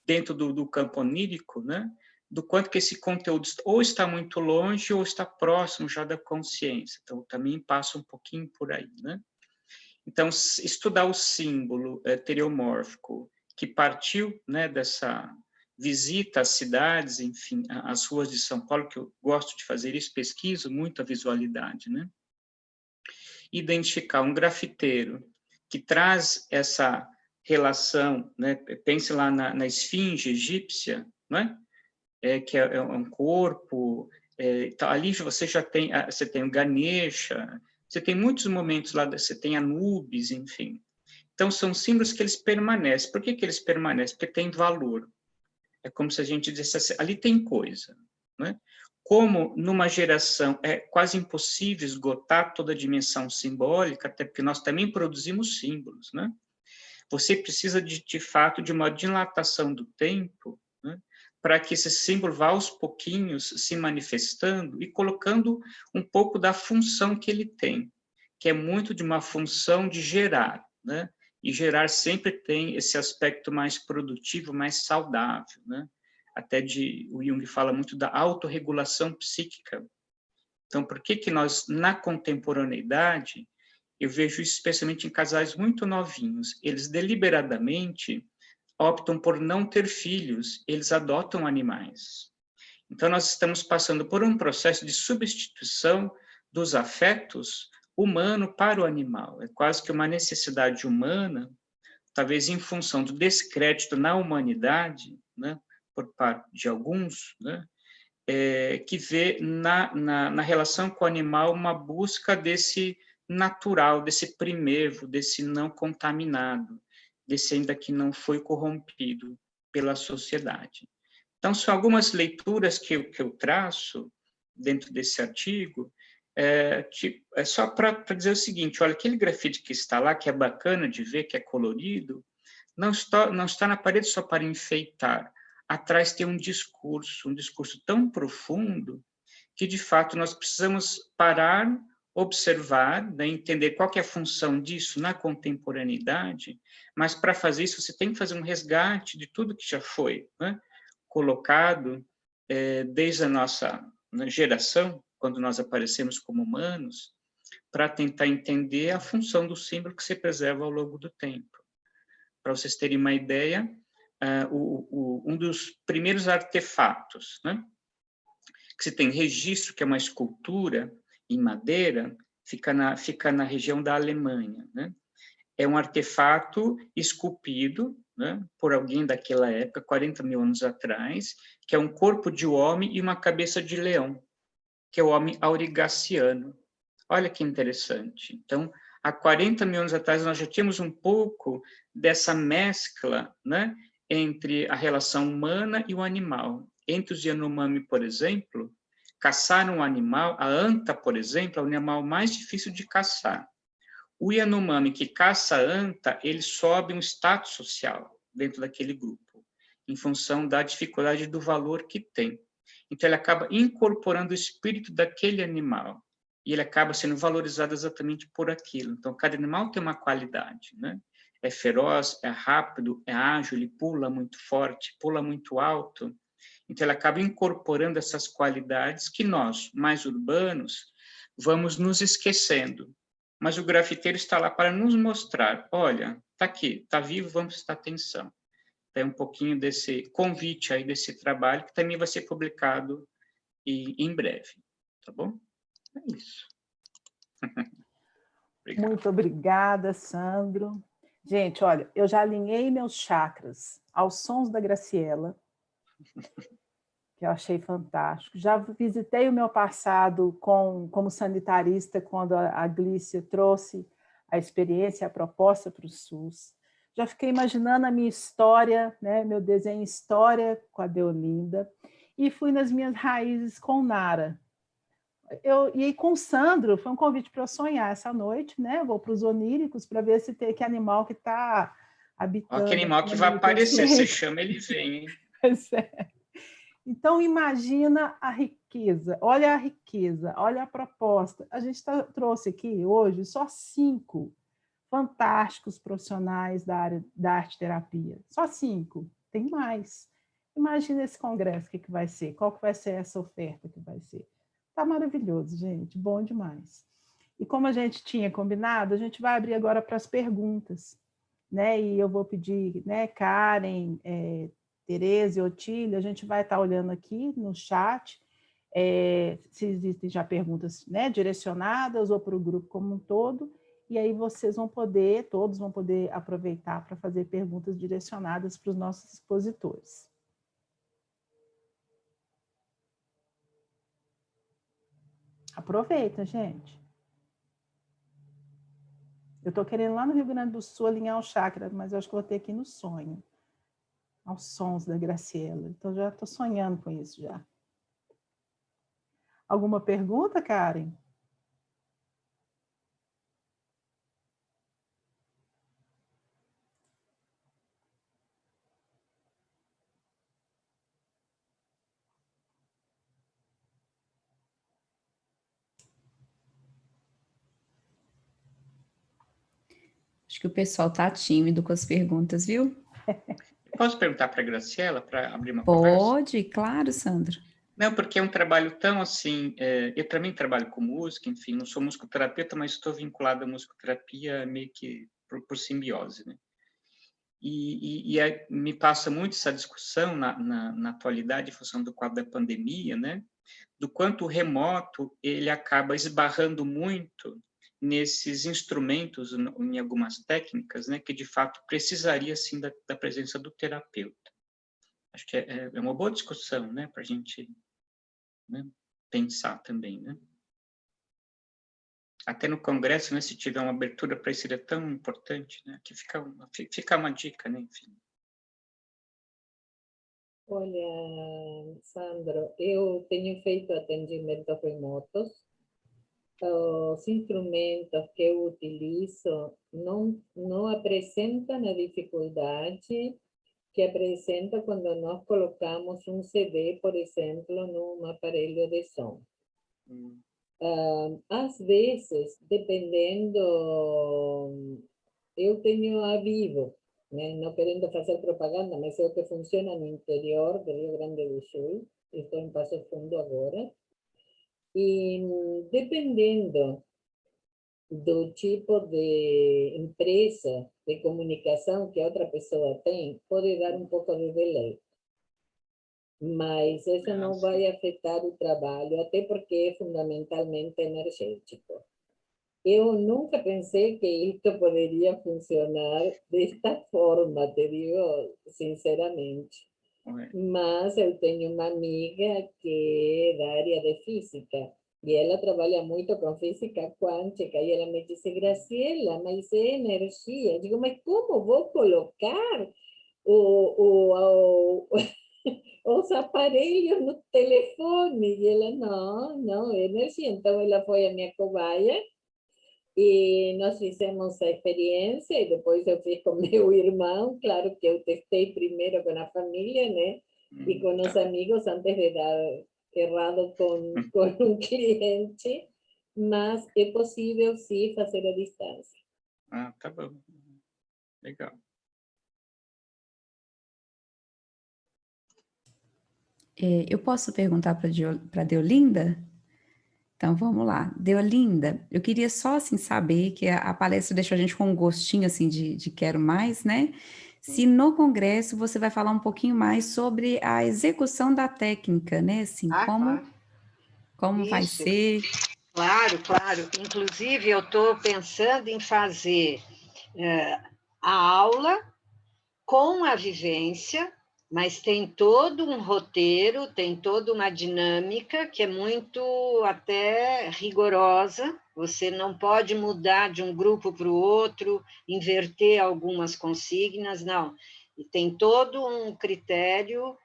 dentro do campo onírico, né? Do quanto que esse conteúdo ou está muito longe ou está próximo já da consciência. Então, também passa um pouquinho por aí, né? Então, estudar o símbolo estereomórfico que partiu, né, dessa visita às cidades, enfim, às ruas de São Paulo, que eu gosto de fazer isso, pesquiso muito a visualidade, né? Identificar um grafiteiro que traz essa relação, né? Pense lá na esfinge egípcia, né? Que é um corpo, então, ali você já tem, você tem o Ganesha, você tem muitos momentos lá, você tem Anubis, enfim. Então, são símbolos que eles permanecem. Por que eles permanecem? Porque tem valor. É como se a gente dissesse assim, ali tem coisa, né? Como numa geração é quase impossível esgotar toda a dimensão simbólica, até porque nós também produzimos símbolos, né? Você precisa, de fato, de uma dilatação do tempo, né? Para que esse símbolo vá aos pouquinhos se manifestando e colocando um pouco da função que ele tem, que é muito de uma função de gerar, né? E gerar sempre tem esse aspecto mais produtivo, mais saudável, né? Até o Jung fala muito da autorregulação psíquica. Então, por que que nós, na contemporaneidade, eu vejo isso especialmente em casais muito novinhos, eles deliberadamente optam por não ter filhos, eles adotam animais. Então, nós estamos passando por um processo de substituição dos afetos humano para o animal. É quase que uma necessidade humana, talvez em função do descrédito na humanidade, né, por parte de alguns, né, que vê na relação com o animal uma busca desse natural, desse primevo, desse não contaminado, desse ainda que não foi corrompido pela sociedade. Então, são algumas leituras que eu traço dentro desse artigo, só para dizer o seguinte, olha, aquele grafite que está lá, que é bacana de ver, que é colorido, não está na parede só para enfeitar. Atrás tem um discurso tão profundo, que, de fato, nós precisamos parar, observar, né, entender qual que é a função disso na contemporaneidade, mas, para fazer isso, você tem que fazer um resgate de tudo que já foi, né, colocado desde a nossa geração, quando nós aparecemos como humanos, para tentar entender a função do símbolo que se preserva ao longo do tempo. Para vocês terem uma ideia, um dos primeiros artefatos, né, que se tem registro, que é uma escultura em madeira, fica na região da Alemanha, né? É um artefato esculpido, né, por alguém daquela época, 40 mil anos atrás, que é um corpo de homem e uma cabeça de leão, que é o homem aurigaciano. Olha que interessante. Então, há 40 mil anos atrás, nós já tínhamos um pouco dessa mescla, né, entre a relação humana e o animal. Entre os Yanomami, por exemplo, caçar um animal, a anta, por exemplo, é o animal mais difícil de caçar. O Yanomami que caça a anta, ele sobe um status social dentro daquele grupo, em função da dificuldade do valor que tem. Então, ele acaba incorporando o espírito daquele animal, e ele acaba sendo valorizado exatamente por aquilo. Então, cada animal tem uma qualidade, né? É feroz, é rápido, é ágil, ele pula muito forte, pula muito alto. Então, ele acaba incorporando essas qualidades que nós, mais urbanos, vamos nos esquecendo. Mas o grafiteiro está lá para nos mostrar, olha, está aqui, está vivo, vamos prestar atenção. Tem um pouquinho desse convite aí, desse trabalho, que também vai ser publicado em breve, tá bom? É isso. Muito obrigada, Sandro. Gente, olha, eu já alinhei meus chakras aos sons da Graciela, que eu achei fantástico. Já visitei o meu passado como sanitarista, quando a Glícia trouxe a experiência, a proposta para o SUS. Já fiquei imaginando a minha história, né, meu desenho História com a Deolinda, e fui nas minhas raízes com Nara. E com o Sandro, foi um convite para eu sonhar essa noite, né? Vou para os oníricos para ver se tem que animal que está habitando. Olha que animal que vai aparecer, você chama, ele vem, hein? Pois é. Então, imagina a riqueza, olha a proposta. A gente trouxe aqui hoje só 5 fantásticos profissionais da área da arte-terapia. Só 5, tem mais. Imagina esse congresso, o que vai ser, qual que vai ser essa oferta que vai ser. Está maravilhoso, gente, bom demais. E como a gente tinha combinado, a gente vai abrir agora para as perguntas, né? E eu vou pedir, né, Karen, Tereza e Otília, a gente vai estar olhando aqui no chat se existem já perguntas, né, direcionadas ou para o grupo como um todo, e aí todos vão poder aproveitar para fazer perguntas direcionadas para os nossos expositores. Aproveita, gente. Eu estou querendo lá no Rio Grande do Sul alinhar o chakra, mas eu acho que vou ter que ir no sonho, aos sons da Graciela. Então, já estou sonhando com isso já. Alguma pergunta, Karen? Acho que o pessoal está tímido com as perguntas, viu? Posso perguntar para a Graciela, para abrir uma conversa? Pode, claro, Sandro. Não, porque é um trabalho tão assim, eu também trabalho com música, enfim, não sou musicoterapeuta, mas estou vinculado à musicoterapia meio que por simbiose, né? Me passa muito essa discussão na atualidade, em função do quadro da pandemia, né? Do quanto o remoto ele acaba esbarrando muito nesses instrumentos, em algumas técnicas, né? Que de fato precisaria sim da presença do terapeuta. Acho que é uma boa discussão, né? Para a gente, né, pensar também, né? Até no Congresso, né, se tiver uma abertura para isso, seria tão importante, né? Que fica uma dica, né? Enfim. Olha, Sandro, eu tenho feito atendimentos remotos. Os instrumentos que eu utilizo não apresentam a dificuldade que apresenta quando nós colocamos um CD, por exemplo, num aparelho de som. Às vezes, dependendo, eu tenho a Vivo, né? Não querendo fazer propaganda, mas é o que funciona no interior do Rio Grande do Sul. Estou em Passo Fundo agora. E dependendo do tipo de empresa de comunicação que a outra pessoa tem, pode dar um pouco de delay. Mas isso não vai afetar o trabalho, até porque é fundamentalmente energético. Eu nunca pensei que isto poderia funcionar desta forma, te digo sinceramente. Mas eu tenho uma amiga que é da área de física, e ela trabalha muito com física quântica, e ela me disse, Graciela, mas é energia. Eu digo, mas como vou colocar os aparelhos no telefone? E ela, não, é energia. Então, ela foi a minha cobaia, e nós fizemos a experiência, e depois eu fiz com meu irmão. Claro que eu testei primeiro com a família, né? E com os amigos, antes de dar errado com um cliente. Mas é possível, sim, fazer a distância. Ah, tá bom. Legal. Eu posso perguntar para a Deolinda? Então, vamos lá. Deolinda, eu queria só, assim, saber que a palestra deixou a gente com um gostinho, assim, de quero mais, né? Se no congresso você vai falar um pouquinho mais sobre a execução da técnica, né? Assim, como vai Isso. ser? Claro, claro. Inclusive, eu estou pensando em fazer a aula com a vivência, mas tem todo um roteiro, tem toda uma dinâmica que é muito até rigorosa. Você não pode mudar de um grupo para o outro, inverter algumas consignas, não. E tem todo um critério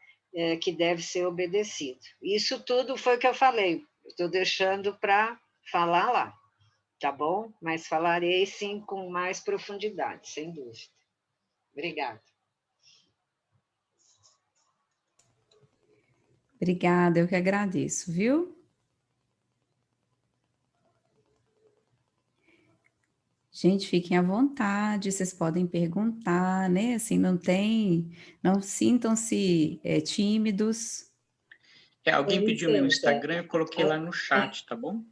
que deve ser obedecido. Isso tudo foi o que eu falei. Estou deixando para falar lá, tá bom? Mas falarei sim com mais profundidade, sem dúvida. Obrigada. Obrigada, eu que agradeço, viu? Gente, fiquem à vontade, vocês podem perguntar, né? Assim, não sintam-se tímidos. Alguém pediu meu Instagram, eu coloquei lá no Ah, chat, tá bom?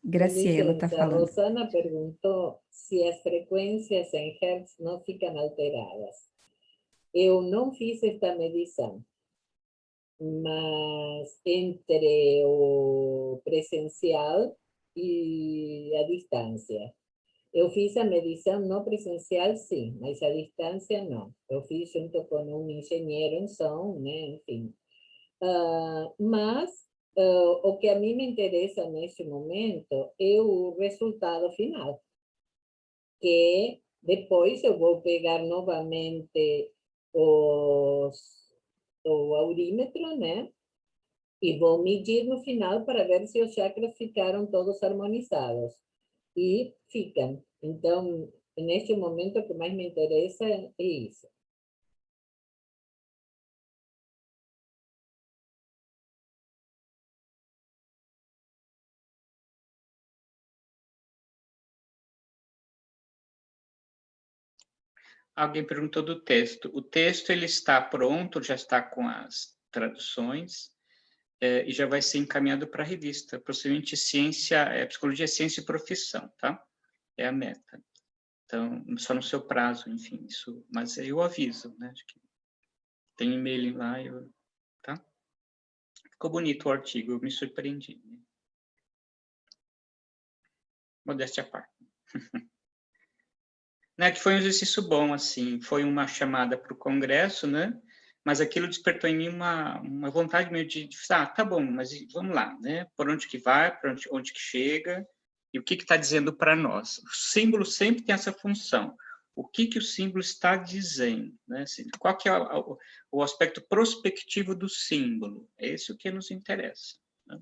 Graciela está licença, falando. Rosana perguntou se as frequências em Hertz não ficam alteradas. Eu não fiz esta medição, mas entre o presencial e a distância. Eu fiz a medição no presencial, sim, mas a distância não. Eu fiz junto com um engenheiro em som, né? Enfim. Mas o que a mim me interessa neste momento é o resultado final, que depois eu vou pegar novamente o aurímetro, né? E vou medir no final para ver se os chakras ficaram todos harmonizados. E ficam. Então, neste momento, o que mais me interessa é isso. Alguém perguntou do texto. O texto ele está pronto, já está com as traduções. e já vai ser encaminhado para a revista, possivelmente Psicologia, Ciência e Profissão, tá? É a meta. Então, só no seu prazo, enfim, isso, mas eu aviso, né? Acho que tem e-mail lá, tá? Ficou bonito o artigo, eu me surpreendi. Né? Modéstia à parte. Né, que foi um exercício bom, assim, foi uma chamada para o congresso, né? Mas aquilo despertou em mim uma vontade meio de tá bom, mas vamos lá, né? Por onde que vai, por onde que chega, e o que está dizendo para nós? O símbolo sempre tem essa função. O que o símbolo está dizendo? Né? Assim, qual que é o aspecto prospectivo do símbolo? É esse o que nos interessa. Né?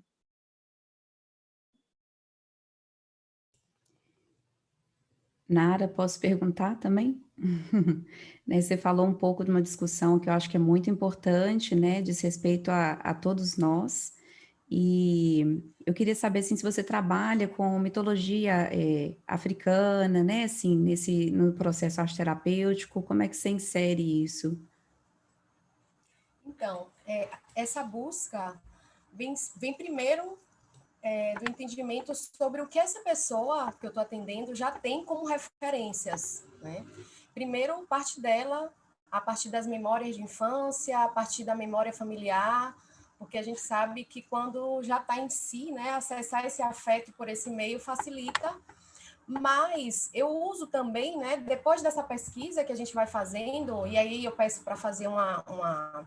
Nara, posso perguntar também? Né, você falou um pouco de uma discussão que eu acho que é muito importante, né, diz respeito a todos nós, e eu queria saber, assim, se você trabalha com mitologia africana, né, assim, no processo arte-terapêutico, como é que você insere isso? Então, essa busca vem primeiro do entendimento sobre o que essa pessoa que eu estou atendendo já tem como referências, né? Primeiro, parte dela, a partir das memórias de infância, a partir da memória familiar, porque a gente sabe que quando já está em si, né, acessar esse afeto por esse meio facilita. Mas eu uso também, né, depois dessa pesquisa que a gente vai fazendo, e aí eu peço para fazer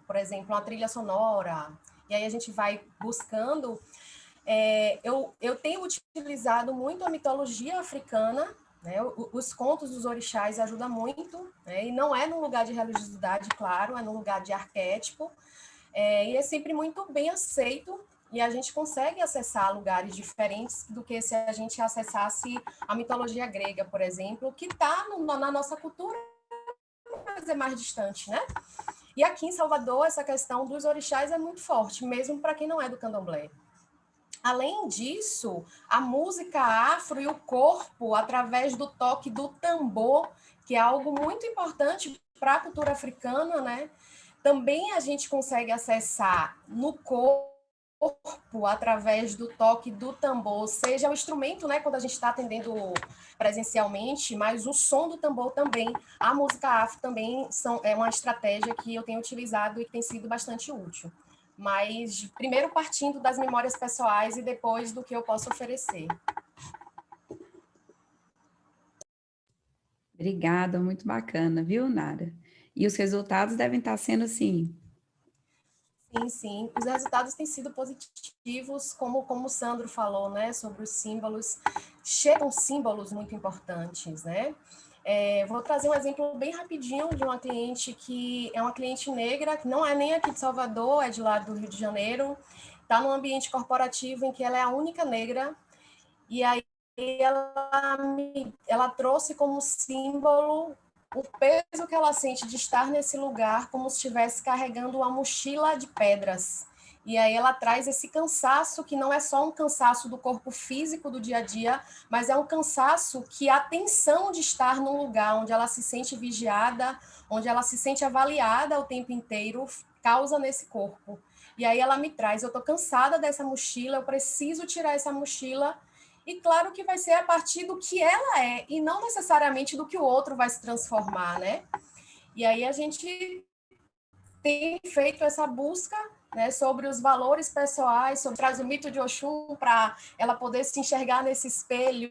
por exemplo, uma trilha sonora, e aí a gente vai buscando. Eu tenho utilizado muito a mitologia africana, né, os contos dos orixás ajudam muito, né, e não é num lugar de religiosidade, claro, é num lugar de arquétipo, e é sempre muito bem aceito, e a gente consegue acessar lugares diferentes do que se a gente acessasse a mitologia grega, por exemplo, que está na nossa cultura, mas é mais distante, né? E aqui em Salvador, essa questão dos orixás é muito forte, mesmo para quem não é do candomblé. Além disso, a música afro e o corpo, através do toque do tambor, que é algo muito importante para a cultura africana, né? Também a gente consegue acessar no corpo, através do toque do tambor, seja o instrumento, né, quando a gente está atendendo presencialmente, mas o som do tambor também. A música afro também é uma estratégia que eu tenho utilizado e que tem sido bastante útil. Mas primeiro partindo das memórias pessoais e depois do que eu posso oferecer. Obrigada, muito bacana, viu, Nara? E os resultados devem estar sendo assim. Sim, sim. Os resultados têm sido positivos, como o Sandro falou, né, sobre os símbolos. Chegam símbolos muito importantes, né? Vou trazer um exemplo bem rapidinho de uma cliente que é uma cliente negra, que não é nem aqui de Salvador, é de lá do Rio de Janeiro, está num ambiente corporativo em que ela é a única negra, e aí ela trouxe como símbolo o peso que ela sente de estar nesse lugar, como se estivesse carregando uma mochila de pedras. E aí ela traz esse cansaço, que não é só um cansaço do corpo físico do dia a dia, mas é um cansaço que a tensão de estar num lugar onde ela se sente vigiada, onde ela se sente avaliada o tempo inteiro, causa nesse corpo. E aí ela me traz, eu estou cansada dessa mochila, eu preciso tirar essa mochila. E claro que vai ser a partir do que ela é, e não necessariamente do que o outro vai se transformar, né? E aí a gente tem feito essa busca, né, sobre os valores pessoais, sobre traz o mito de Oxum para ela poder se enxergar nesse espelho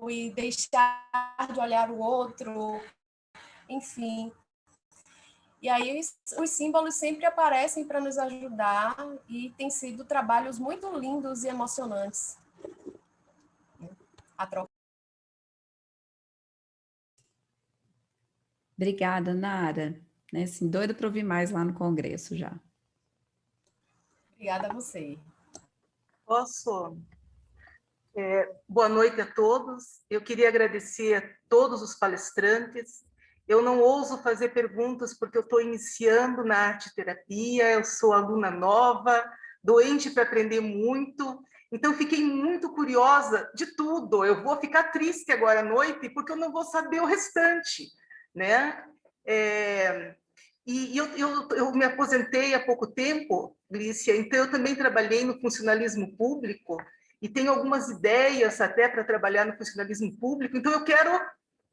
e deixar de olhar o outro, enfim. E aí os símbolos sempre aparecem para nos ajudar e tem sido trabalhos muito lindos e emocionantes. A troca. Obrigada, Nara. Né, assim, doida para ouvir mais lá no Congresso já. Obrigada a você. Posso? Boa noite a todos. Eu queria agradecer a todos os palestrantes. Eu não ouso fazer perguntas porque eu estou iniciando na arte-terapia, eu sou aluna nova, doente para aprender muito, então fiquei muito curiosa de tudo. Eu vou ficar triste agora à noite porque eu não vou saber o restante, né? E eu me aposentei há pouco tempo, Glícia, então eu também trabalhei no funcionalismo público e tenho algumas ideias até para trabalhar no funcionalismo público, então eu quero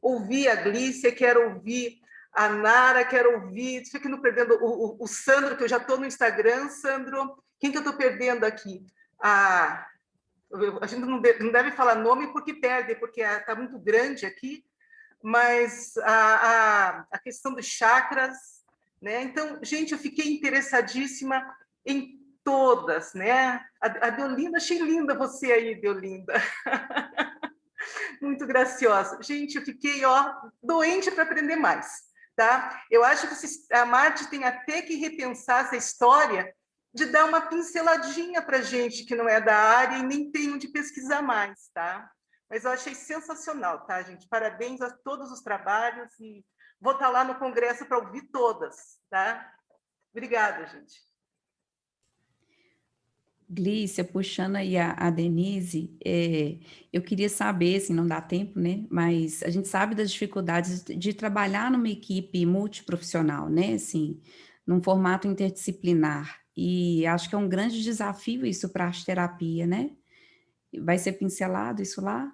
ouvir a Glícia, quero ouvir a Nara, quero ouvir... Estou aqui perdendo o Sandro, que eu já estou no Instagram. Sandro, quem que eu estou perdendo aqui? A gente não deve falar nome porque perde, porque está muito grande aqui, mas a questão dos chakras, né? Então, gente, eu fiquei interessadíssima em todas, né? A Deolinda, achei linda você aí, Deolinda. Muito graciosa. Gente, eu fiquei, doente para aprender mais, tá? Eu acho que a Marti tem até que repensar essa história de dar uma pinceladinha para gente que não é da área e nem tem onde pesquisar mais, tá? Mas eu achei sensacional, tá, gente? Parabéns a todos os trabalhos e vou estar lá no congresso para ouvir todas, tá? Obrigada, gente. Glícia, puxando aí a Denise, eu queria saber, assim, não dá tempo, né? Mas a gente sabe das dificuldades de trabalhar numa equipe multiprofissional, né? Assim, num formato interdisciplinar. E acho que é um grande desafio isso para a arte-terapia, né? Vai ser pincelado isso lá?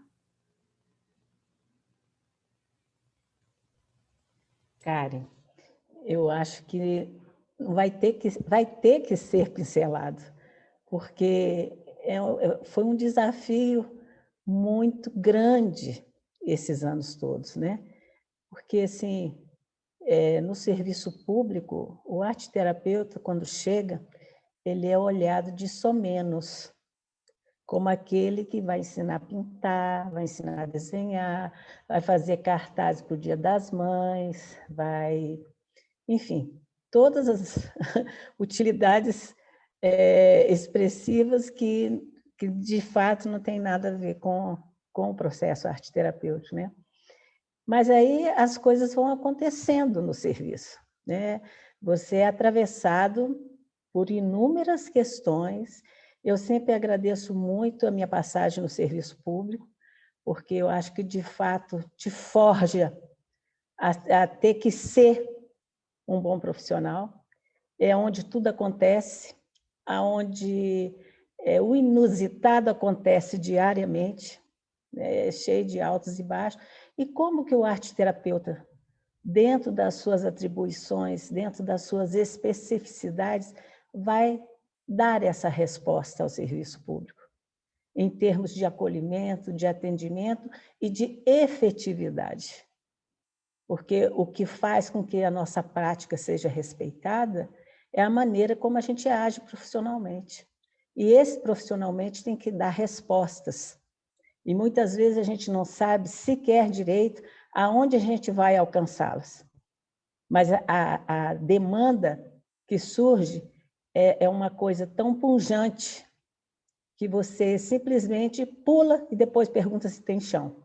Karen, eu acho que vai ter que ser pincelado, porque foi um desafio muito grande esses anos todos, né? Porque, assim, no serviço público, o arte-terapeuta, quando chega, ele é olhado de somenos, como aquele que vai ensinar a pintar, vai ensinar a desenhar, vai fazer cartazes para o Dia das Mães, vai... Enfim, todas as utilidades expressivas que de fato não tem nada a ver com o processo arte-terapêutico, né? Mas aí as coisas vão acontecendo no serviço, né? Você é atravessado por inúmeras questões. Eu sempre agradeço muito a minha passagem no serviço público, porque eu acho que, de fato, te forja a ter que ser um bom profissional. É onde tudo acontece, onde o inusitado acontece diariamente, né? Cheio de altos e baixos. E como que o arte-terapeuta, dentro das suas atribuições, dentro das suas especificidades, vai dar essa resposta ao serviço público, em termos de acolhimento, de atendimento e de efetividade? Porque o que faz com que a nossa prática seja respeitada é a maneira como a gente age profissionalmente. E esse profissionalmente tem que dar respostas. E muitas vezes a gente não sabe sequer direito aonde a gente vai alcançá-las. Mas a demanda que surge é uma coisa tão pungente que você simplesmente pula e depois pergunta se tem chão.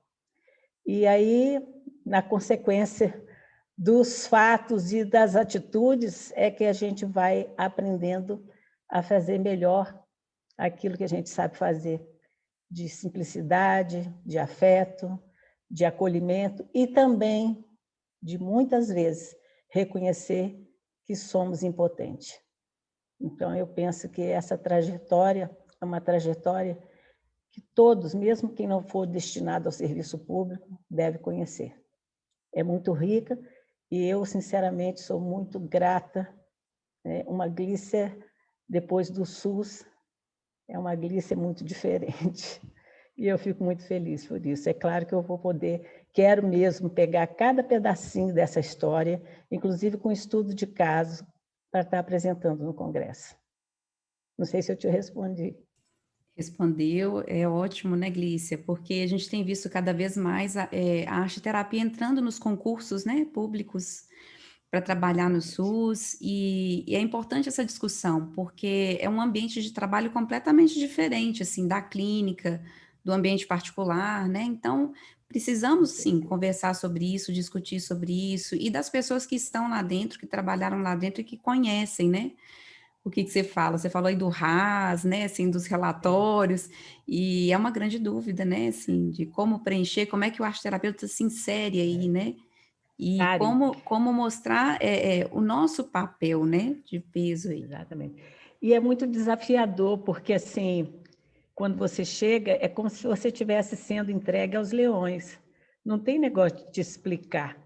E aí, na consequência dos fatos e das atitudes, é que a gente vai aprendendo a fazer melhor aquilo que a gente sabe fazer, de simplicidade, de afeto, de acolhimento e também de, muitas vezes, reconhecer que somos impotentes. Então, eu penso que essa trajetória é uma trajetória que todos, mesmo quem não for destinado ao serviço público, deve conhecer. É muito rica e eu, sinceramente, sou muito grata. Uma Glícia, depois do SUS, é uma Glícia muito diferente. E eu fico muito feliz por isso. É claro que eu vou quero mesmo pegar cada pedacinho dessa história, inclusive com estudo de caso, para estar apresentando no Congresso. Não sei se eu te respondi. Respondeu, é ótimo, né, Glícia? Porque a gente tem visto cada vez mais a arte-terapia entrando nos concursos, né, públicos para trabalhar no SUS, e é importante essa discussão, porque é um ambiente de trabalho completamente diferente, assim, da clínica, do ambiente particular, né? Então, precisamos, sim, conversar sobre isso, discutir sobre isso, e das pessoas que estão lá dentro, que trabalharam lá dentro e que conhecem, né? O que você fala? Você falou aí do RAS, né, assim, dos relatórios, e é uma grande dúvida, né, assim, de como preencher, como é que o arte-terapeuta se insere aí, né, E Karen, como mostrar o nosso papel, né, de peso aí. exatamente. E é muito desafiador, porque, assim, quando você chega, é como se você estivesse sendo entregue aos leões. Não tem negócio de te explicar.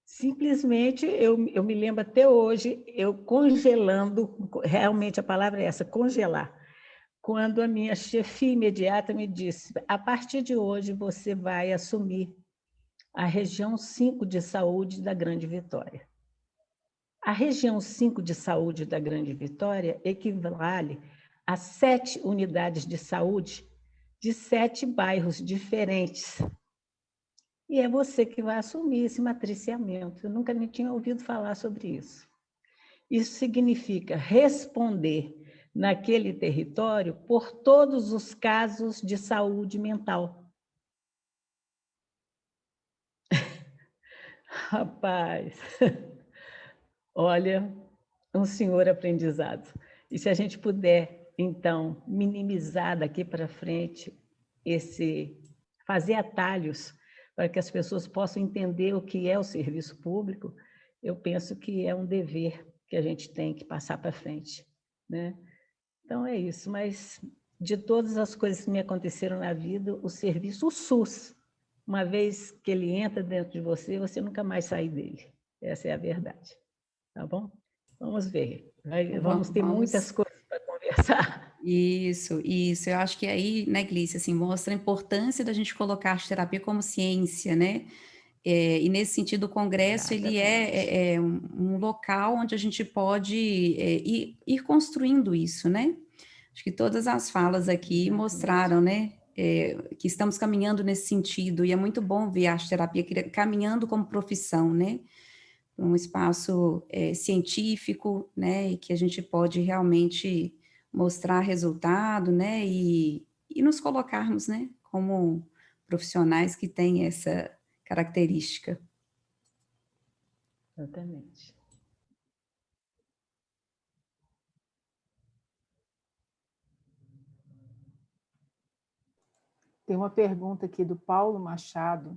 Simplesmente, eu me lembro até hoje, eu congelando, realmente a palavra é essa, congelar. Quando a minha chefia imediata me disse, a partir de hoje você vai assumir a região 5 de saúde da Grande Vitória. A região 5 de saúde da Grande Vitória equivale a 7 unidades de saúde de 7 bairros diferentes. E é você que vai assumir esse matriciamento. Eu nunca nem tinha ouvido falar sobre isso. Isso significa responder naquele território por todos os casos de saúde mental. Rapaz, olha, um senhor aprendizado. E se a gente puder, então, minimizar daqui para frente fazer atalhos para que as pessoas possam entender o que é o serviço público, eu penso que é um dever que a gente tem que passar para frente, né? Então é isso, mas de todas as coisas que me aconteceram na vida, o serviço, o SUS, uma vez que ele entra dentro de você, você nunca mais sai dele. Essa é a verdade, tá bom? Vamos ver, vamos ter muitas coisas para conversar. Isso. Eu acho que aí, né, Glícia, assim, mostra a importância da gente colocar a arte terapia como ciência, né? E nesse sentido, o Congresso ele é um local onde a gente pode ir construindo isso, né? Acho que todas as falas aqui mostraram, né, que estamos caminhando nesse sentido, e é muito bom ver a arte terapia caminhando como profissão, né? Um espaço científico, né, e que a gente pode realmente mostrar resultado, né, e nos colocarmos, né, como profissionais que têm essa característica. Exatamente. Tem uma pergunta aqui do Paulo Machado.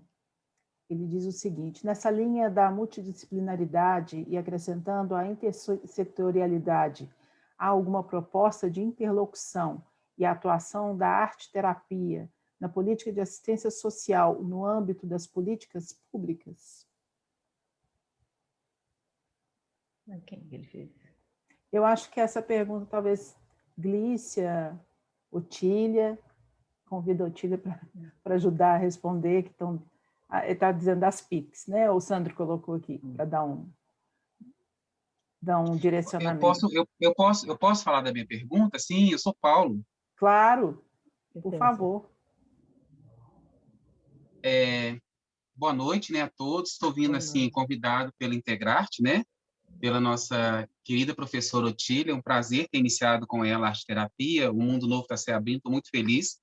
Ele diz o seguinte: nessa linha da multidisciplinaridade e acrescentando a intersetorialidade, há alguma proposta de interlocução e atuação da arte-terapia na política de assistência social no âmbito das políticas públicas? Quem ele fez? Eu acho que essa pergunta, talvez, Glícia, Otília, convido a Otília para ajudar a responder, que estão... Ele está dizendo das PICs, né? O Sandro colocou aqui, para dar um direcionamento. Eu posso falar da minha pergunta? Sim, eu sou Paulo. Claro, por favor. Boa noite, né, a todos. Estou vindo, assim, convidado pelo Integrarte, né? Pela nossa querida professora Otília. É um prazer ter iniciado com ela a arte terapia. O mundo novo está se abrindo, estou muito feliz.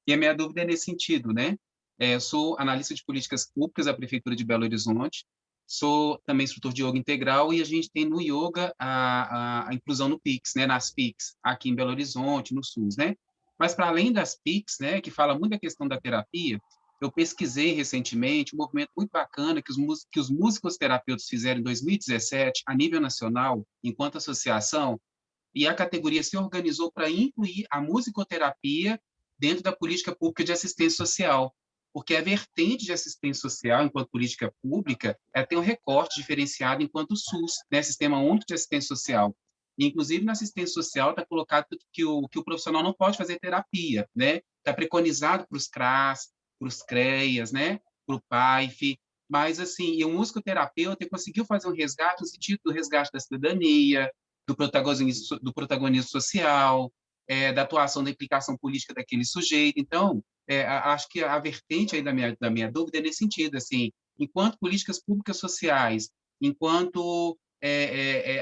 E a minha dúvida é nesse sentido, né? Eu sou analista de políticas públicas da Prefeitura de Belo Horizonte, sou também instrutor de yoga integral, e a gente tem no yoga a inclusão no PICS, né? Nas PICs, aqui em Belo Horizonte, no SUS, né? Mas, para além das PICs, né, que fala muito da questão da terapia, eu pesquisei recentemente um movimento muito bacana que os musicoterapeutas fizeram em 2017, a nível nacional, enquanto associação, e a categoria se organizou para incluir a musicoterapia dentro da política pública de assistência social, porque a vertente de assistência social, enquanto política pública, tem um recorte diferenciado enquanto SUS, né, Sistema Único de Assistência Social. E, inclusive, na assistência social está colocado que o profissional não pode fazer terapia, né? Está preconizado para os CRAS, para os CREAS, né? Para o PAIF, mas, assim, o musicoterapeuta conseguiu fazer um resgate no sentido do resgate da cidadania, do protagonismo social, da atuação, da implicação política daquele sujeito. Então, acho que a vertente aí da minha dúvida é nesse sentido, assim, enquanto políticas públicas sociais, enquanto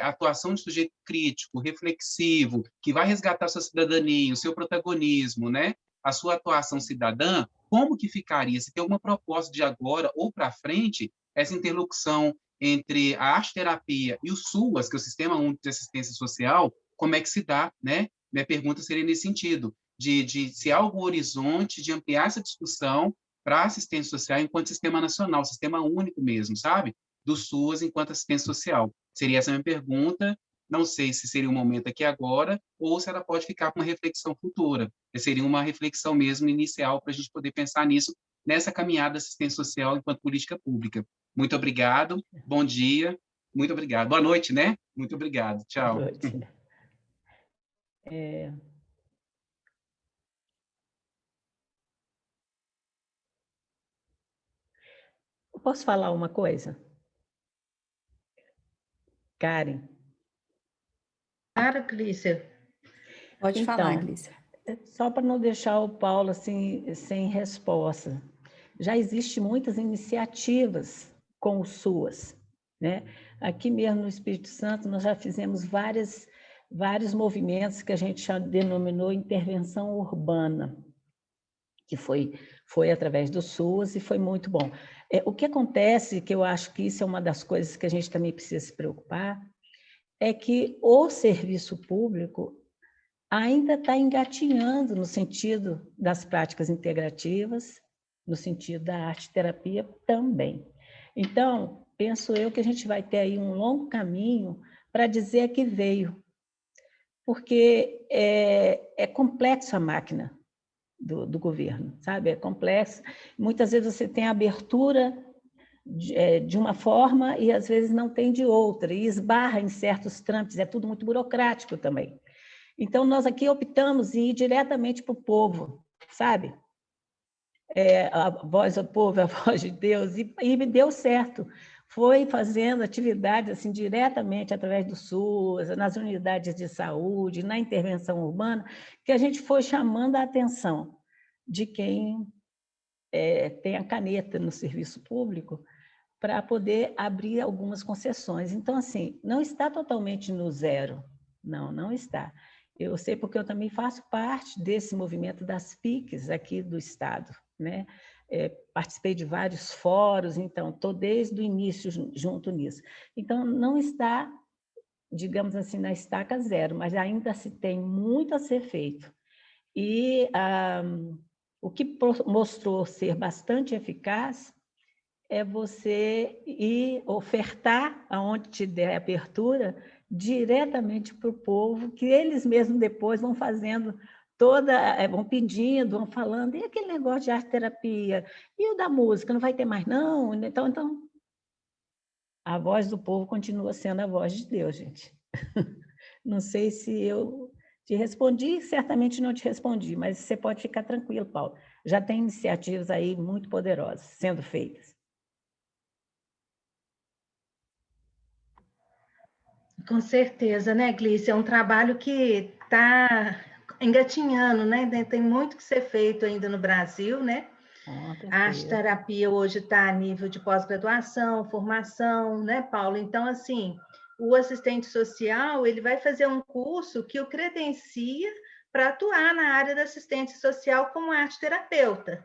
atuação de sujeito crítico, reflexivo, que vai resgatar sua cidadania, o seu protagonismo, né, a sua atuação cidadã, como que ficaria? Se tem alguma proposta de agora ou para frente, essa interlocução entre a arte-terapia e o SUAS, que é o Sistema Único de Assistência Social, como é que se dá, né? Minha pergunta seria nesse sentido, de se há algum horizonte de ampliar essa discussão para a assistência social enquanto sistema nacional, sistema único mesmo, sabe? do SUAS enquanto assistente social. Seria essa a minha pergunta. Não sei se seria um momento aqui agora ou se ela pode ficar com uma reflexão futura. Seria uma reflexão mesmo inicial para a gente poder pensar nisso, nessa caminhada assistência social enquanto política pública. Muito obrigado, bom dia, muito obrigado. Boa noite, né? Muito obrigado, tchau. Boa noite. Eu posso falar uma coisa? Karen. Claro, Glícia. Pode falar, Glícia. Só para não deixar o Paulo assim, sem resposta. Já existem muitas iniciativas com o SUAS, né? Aqui mesmo no Espírito Santo, nós já fizemos vários movimentos que a gente já denominou intervenção urbana, que foi através do SUAS e foi muito bom. O que acontece, que eu acho que isso é uma das coisas que a gente também precisa se preocupar, é que o serviço público ainda está engatinhando no sentido das práticas integrativas, no sentido da arte-terapia também. Então, penso eu que a gente vai ter aí um longo caminho para dizer que veio, porque é complexo a máquina do governo, sabe? É complexo. Muitas vezes você tem a abertura de uma forma e às vezes não tem de outra, e esbarra em certos trâmites, é tudo muito burocrático também. Então, nós aqui optamos em ir diretamente para o povo, sabe? A voz do povo, a voz de Deus, e me deu certo. Foi fazendo atividades assim, diretamente através do SUS, nas unidades de saúde, na intervenção urbana, que a gente foi chamando a atenção de quem tem a caneta no serviço público para poder abrir algumas concessões. Então, assim, não está totalmente no zero. Não está. Eu sei porque eu também faço parte desse movimento das PICs aqui do Estado, né? Participei de vários fóruns, então estou desde o início junto nisso. Então, não está, digamos assim, na estaca zero, mas ainda se tem muito a ser feito. E o que mostrou ser bastante eficaz é você ir ofertar, aonde te der abertura, diretamente para o povo, que eles mesmos depois vão fazendo vão pedindo, vão falando, e aquele negócio de arte-terapia, e o da música, não vai ter mais não? Então, a voz do povo continua sendo a voz de Deus, gente. Não sei se eu te respondi, certamente não te respondi, mas você pode ficar tranquilo, Paulo. Já tem iniciativas aí muito poderosas sendo feitas. Com certeza, né, Glícia? É um trabalho que está engatinhando, né? Tem muito que ser feito ainda no Brasil, né? A arte-terapia hoje está a nível de pós-graduação, formação, né, Paulo? Então, assim, o assistente social, ele vai fazer um curso que o credencia para atuar na área da assistência social como arte-terapeuta,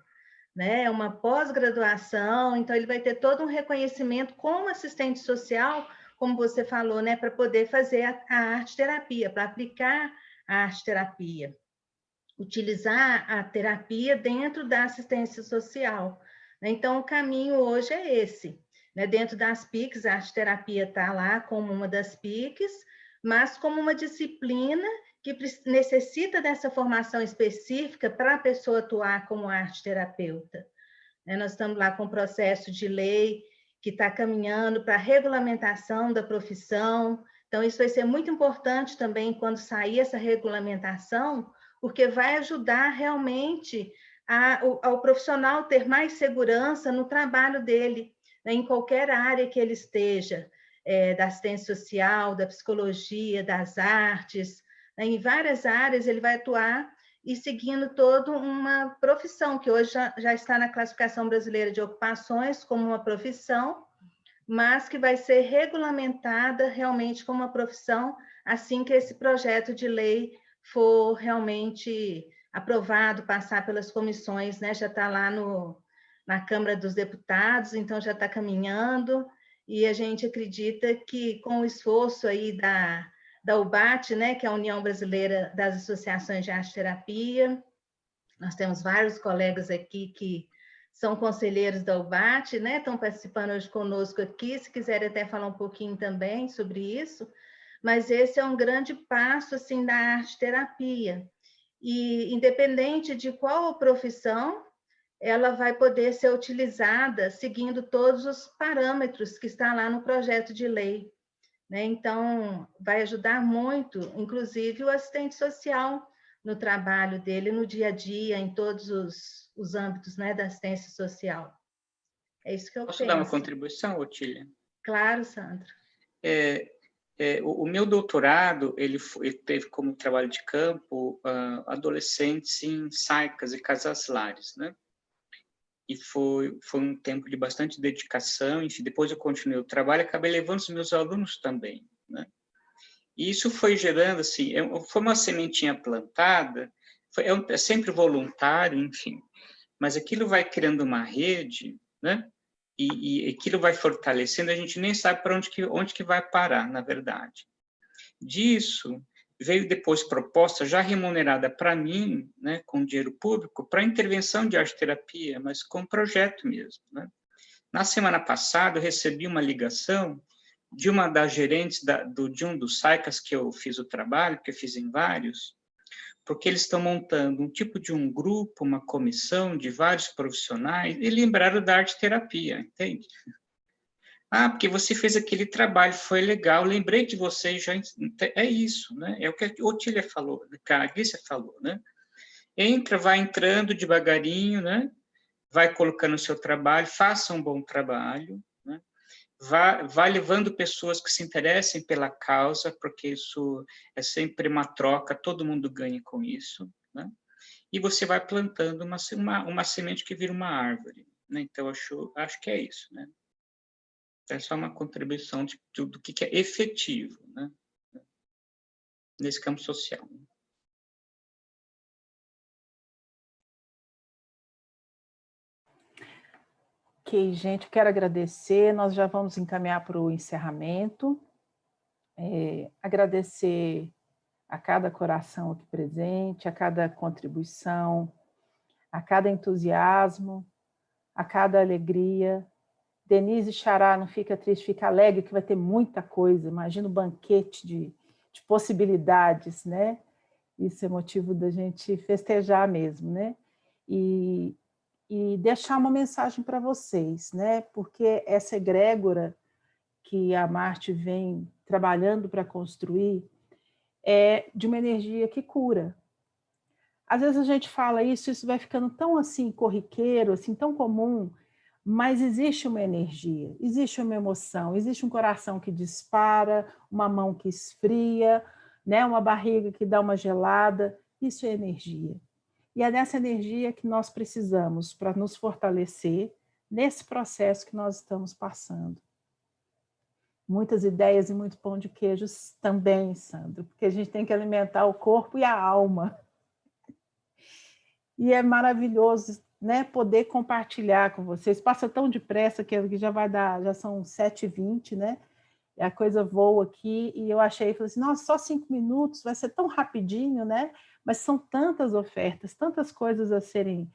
né? É uma pós-graduação, então ele vai ter todo um reconhecimento como assistente social, como você falou, né, para poder fazer a arte-terapia, para aplicar a arte-terapia, utilizar a terapia dentro da assistência social. Então, o caminho hoje é esse, né? Dentro das PICs, a arte-terapia está lá como uma das PICs, mas como uma disciplina que necessita dessa formação específica para a pessoa atuar como arte-terapeuta. Nós estamos lá com o processo de lei que está caminhando para a regulamentação da profissão. Então, isso vai ser muito importante também quando sair essa regulamentação, porque vai ajudar realmente ao profissional ter mais segurança no trabalho dele, né, em qualquer área que ele esteja, da assistência social, da psicologia, das artes, né, em várias áreas ele vai atuar e seguindo toda uma profissão, que hoje já está na classificação brasileira de ocupações como uma profissão, mas que vai ser regulamentada realmente como uma profissão assim que esse projeto de lei for realmente aprovado, passar pelas comissões, né? Já está lá na Câmara dos Deputados, então já está caminhando, e a gente acredita que com o esforço aí da UBAT, né, que é a União Brasileira das Associações de Arte-Terapia. Nós temos vários colegas aqui que são conselheiros da UBAT, né? Estão participando hoje conosco aqui, se quiserem até falar um pouquinho também sobre isso, mas esse é um grande passo, assim, da arte-terapia. E, independente de qual profissão, ela vai poder ser utilizada seguindo todos os parâmetros que está lá no projeto de lei, né? Então, vai ajudar muito, inclusive o assistente social, no trabalho dele, no dia a dia, em todos os âmbitos, né, da assistência social. É isso que eu Posso penso. dar uma contribuição, Otília? Claro, Sandra. O meu doutorado, ele teve como trabalho de campo adolescentes em SAICAS e casas lares, né? E foi um tempo de bastante dedicação, enfim, depois eu continuei o trabalho e acabei levando os meus alunos também, né? E isso foi gerando, assim, foi uma sementinha plantada, é sempre voluntário, enfim, mas aquilo vai criando uma rede, né? E aquilo vai fortalecendo, a gente nem sabe para onde que vai parar, na verdade. Disso, veio depois proposta já remunerada para mim, né, com dinheiro público, para intervenção de arte-terapia, mas com projeto mesmo, né? Na semana passada, eu recebi uma ligação de uma das gerentes de um dos SAICAS que eu fiz o trabalho, que eu fiz em vários, porque eles estão montando um tipo de um grupo, uma comissão de vários profissionais, e lembraram da arte-terapia, entende? Ah, porque você fez aquele trabalho, foi legal, lembrei de você, já é isso, né? É o que a Otília falou, que a Glícia falou, né? Entra, vai entrando devagarinho, né? Vai colocando o seu trabalho, faça um bom trabalho, né? Vai levando pessoas que se interessem pela causa, porque isso é sempre uma troca, todo mundo ganha com isso, né? E você vai plantando uma semente que vira uma árvore, né? Então, acho que é isso, né? É só uma contribuição do que é efetivo, né? Nesse campo social. Ok, gente, quero agradecer. Nós já vamos encaminhar para o encerramento. Agradecer a cada coração aqui presente, a cada contribuição, a cada entusiasmo, a cada alegria. Denise Xará, não fica triste, fica alegre, que vai ter muita coisa. Imagina o banquete de possibilidades, né? Isso é motivo da gente festejar mesmo, né? E deixar uma mensagem para vocês, né? Porque essa egrégora que a Marte vem trabalhando para construir é de uma energia que cura. Às vezes a gente fala isso vai ficando tão assim corriqueiro, assim tão comum, mas existe uma energia, existe uma emoção, existe um coração que dispara, uma mão que esfria, né? Uma barriga que dá uma gelada, isso é energia. E é dessa energia que nós precisamos para nos fortalecer nesse processo que nós estamos passando. Muitas ideias e muito pão de queijos também, Sandro, porque a gente tem que alimentar o corpo e a alma. E é maravilhoso, né, poder compartilhar com vocês. Passa tão depressa que já são 7h20, né? E a coisa voa aqui, e eu falei assim, nossa, só 5 minutos, vai ser tão rapidinho, né? Mas são tantas ofertas, tantas coisas a serem,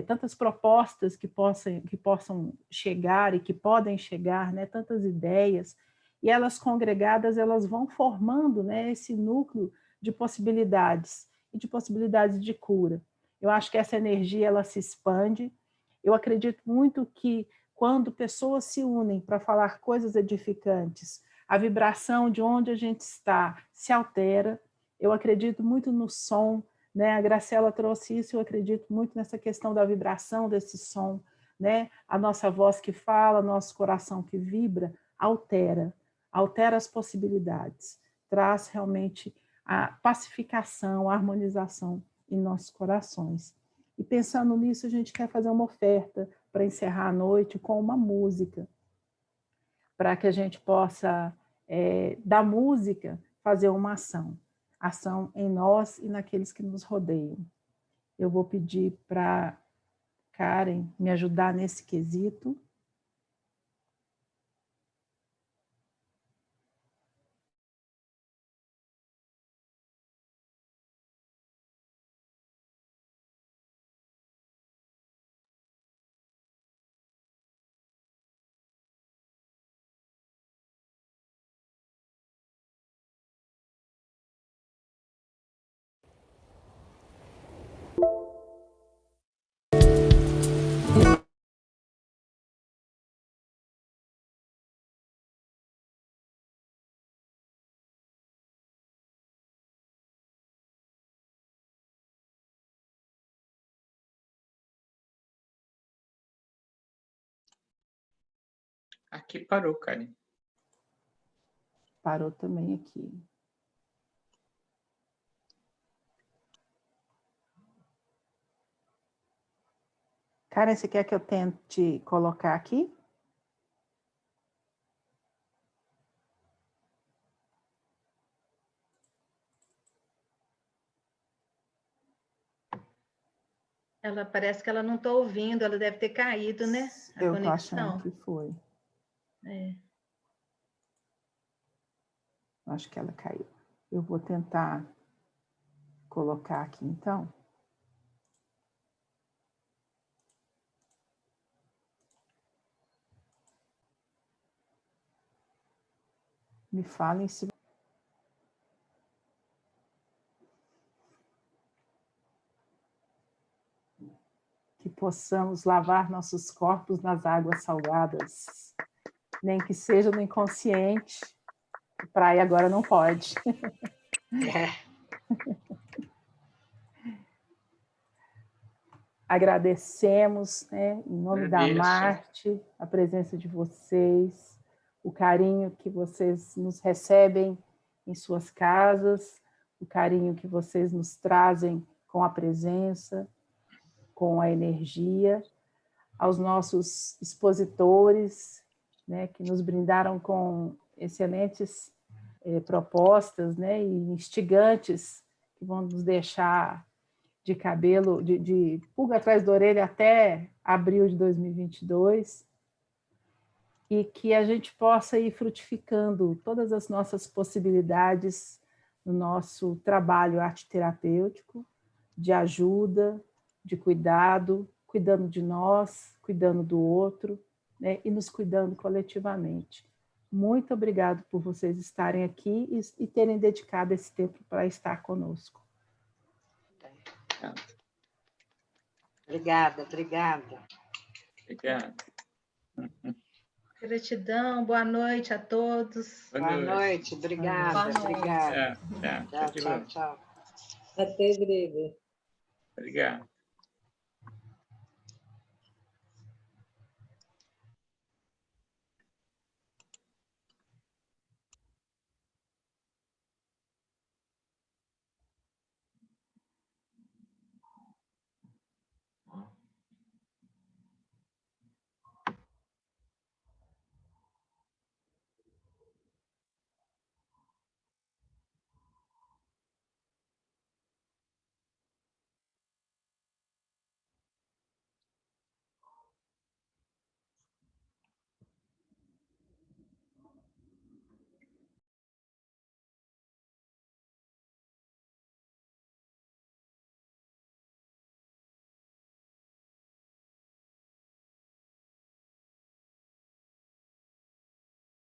tantas propostas que possam chegar e que podem chegar, né? Tantas ideias, e elas congregadas, elas vão formando, né, esse núcleo de possibilidades, e de possibilidades de cura. Eu acho que essa energia, ela se expande. Eu acredito muito que quando pessoas se unem para falar coisas edificantes, a vibração de onde a gente está se altera. Eu acredito muito no som, né? A Graciela trouxe isso, eu acredito muito nessa questão da vibração desse som, né? A nossa voz que fala, nosso coração que vibra, altera as possibilidades, traz realmente a pacificação, a harmonização em nossos corações. E pensando nisso, a gente quer fazer uma oferta para encerrar a noite com uma música, para que a gente possa, da música, fazer uma ação em nós e naqueles que nos rodeiam. Eu vou pedir para Karen me ajudar nesse quesito. Aqui parou, Karen. Parou também aqui. Karen, você quer que eu tente colocar aqui? Ela parece que ela não está ouvindo, ela deve ter caído, né? A Eu conexão. estou achando que foi. É. Acho que ela caiu. Eu vou tentar colocar aqui, então. Me falem se... Que possamos lavar nossos corpos nas águas salgadas, nem que seja no inconsciente. Praia agora não pode. Agradecemos, né, em nome da Marte, a presença de vocês, o carinho que vocês nos recebem em suas casas, o carinho que vocês nos trazem com a presença, com a energia, aos nossos expositores, né, que nos brindaram com excelentes propostas, né, e instigantes, que vão nos deixar de cabelo, de pulga atrás da orelha até abril de 2022, e que a gente possa ir frutificando todas as nossas possibilidades no nosso trabalho arte-terapêutico, de ajuda, de cuidado, cuidando de nós, cuidando do outro, né, e nos cuidando coletivamente. Muito obrigado por vocês estarem aqui e terem dedicado esse tempo para estar conosco. Obrigada, obrigada. Obrigado. Gratidão, boa noite a todos. Boa noite, obrigada, obrigada. Tchau, Tchau, tchau, tchau. Até breve. Obrigado.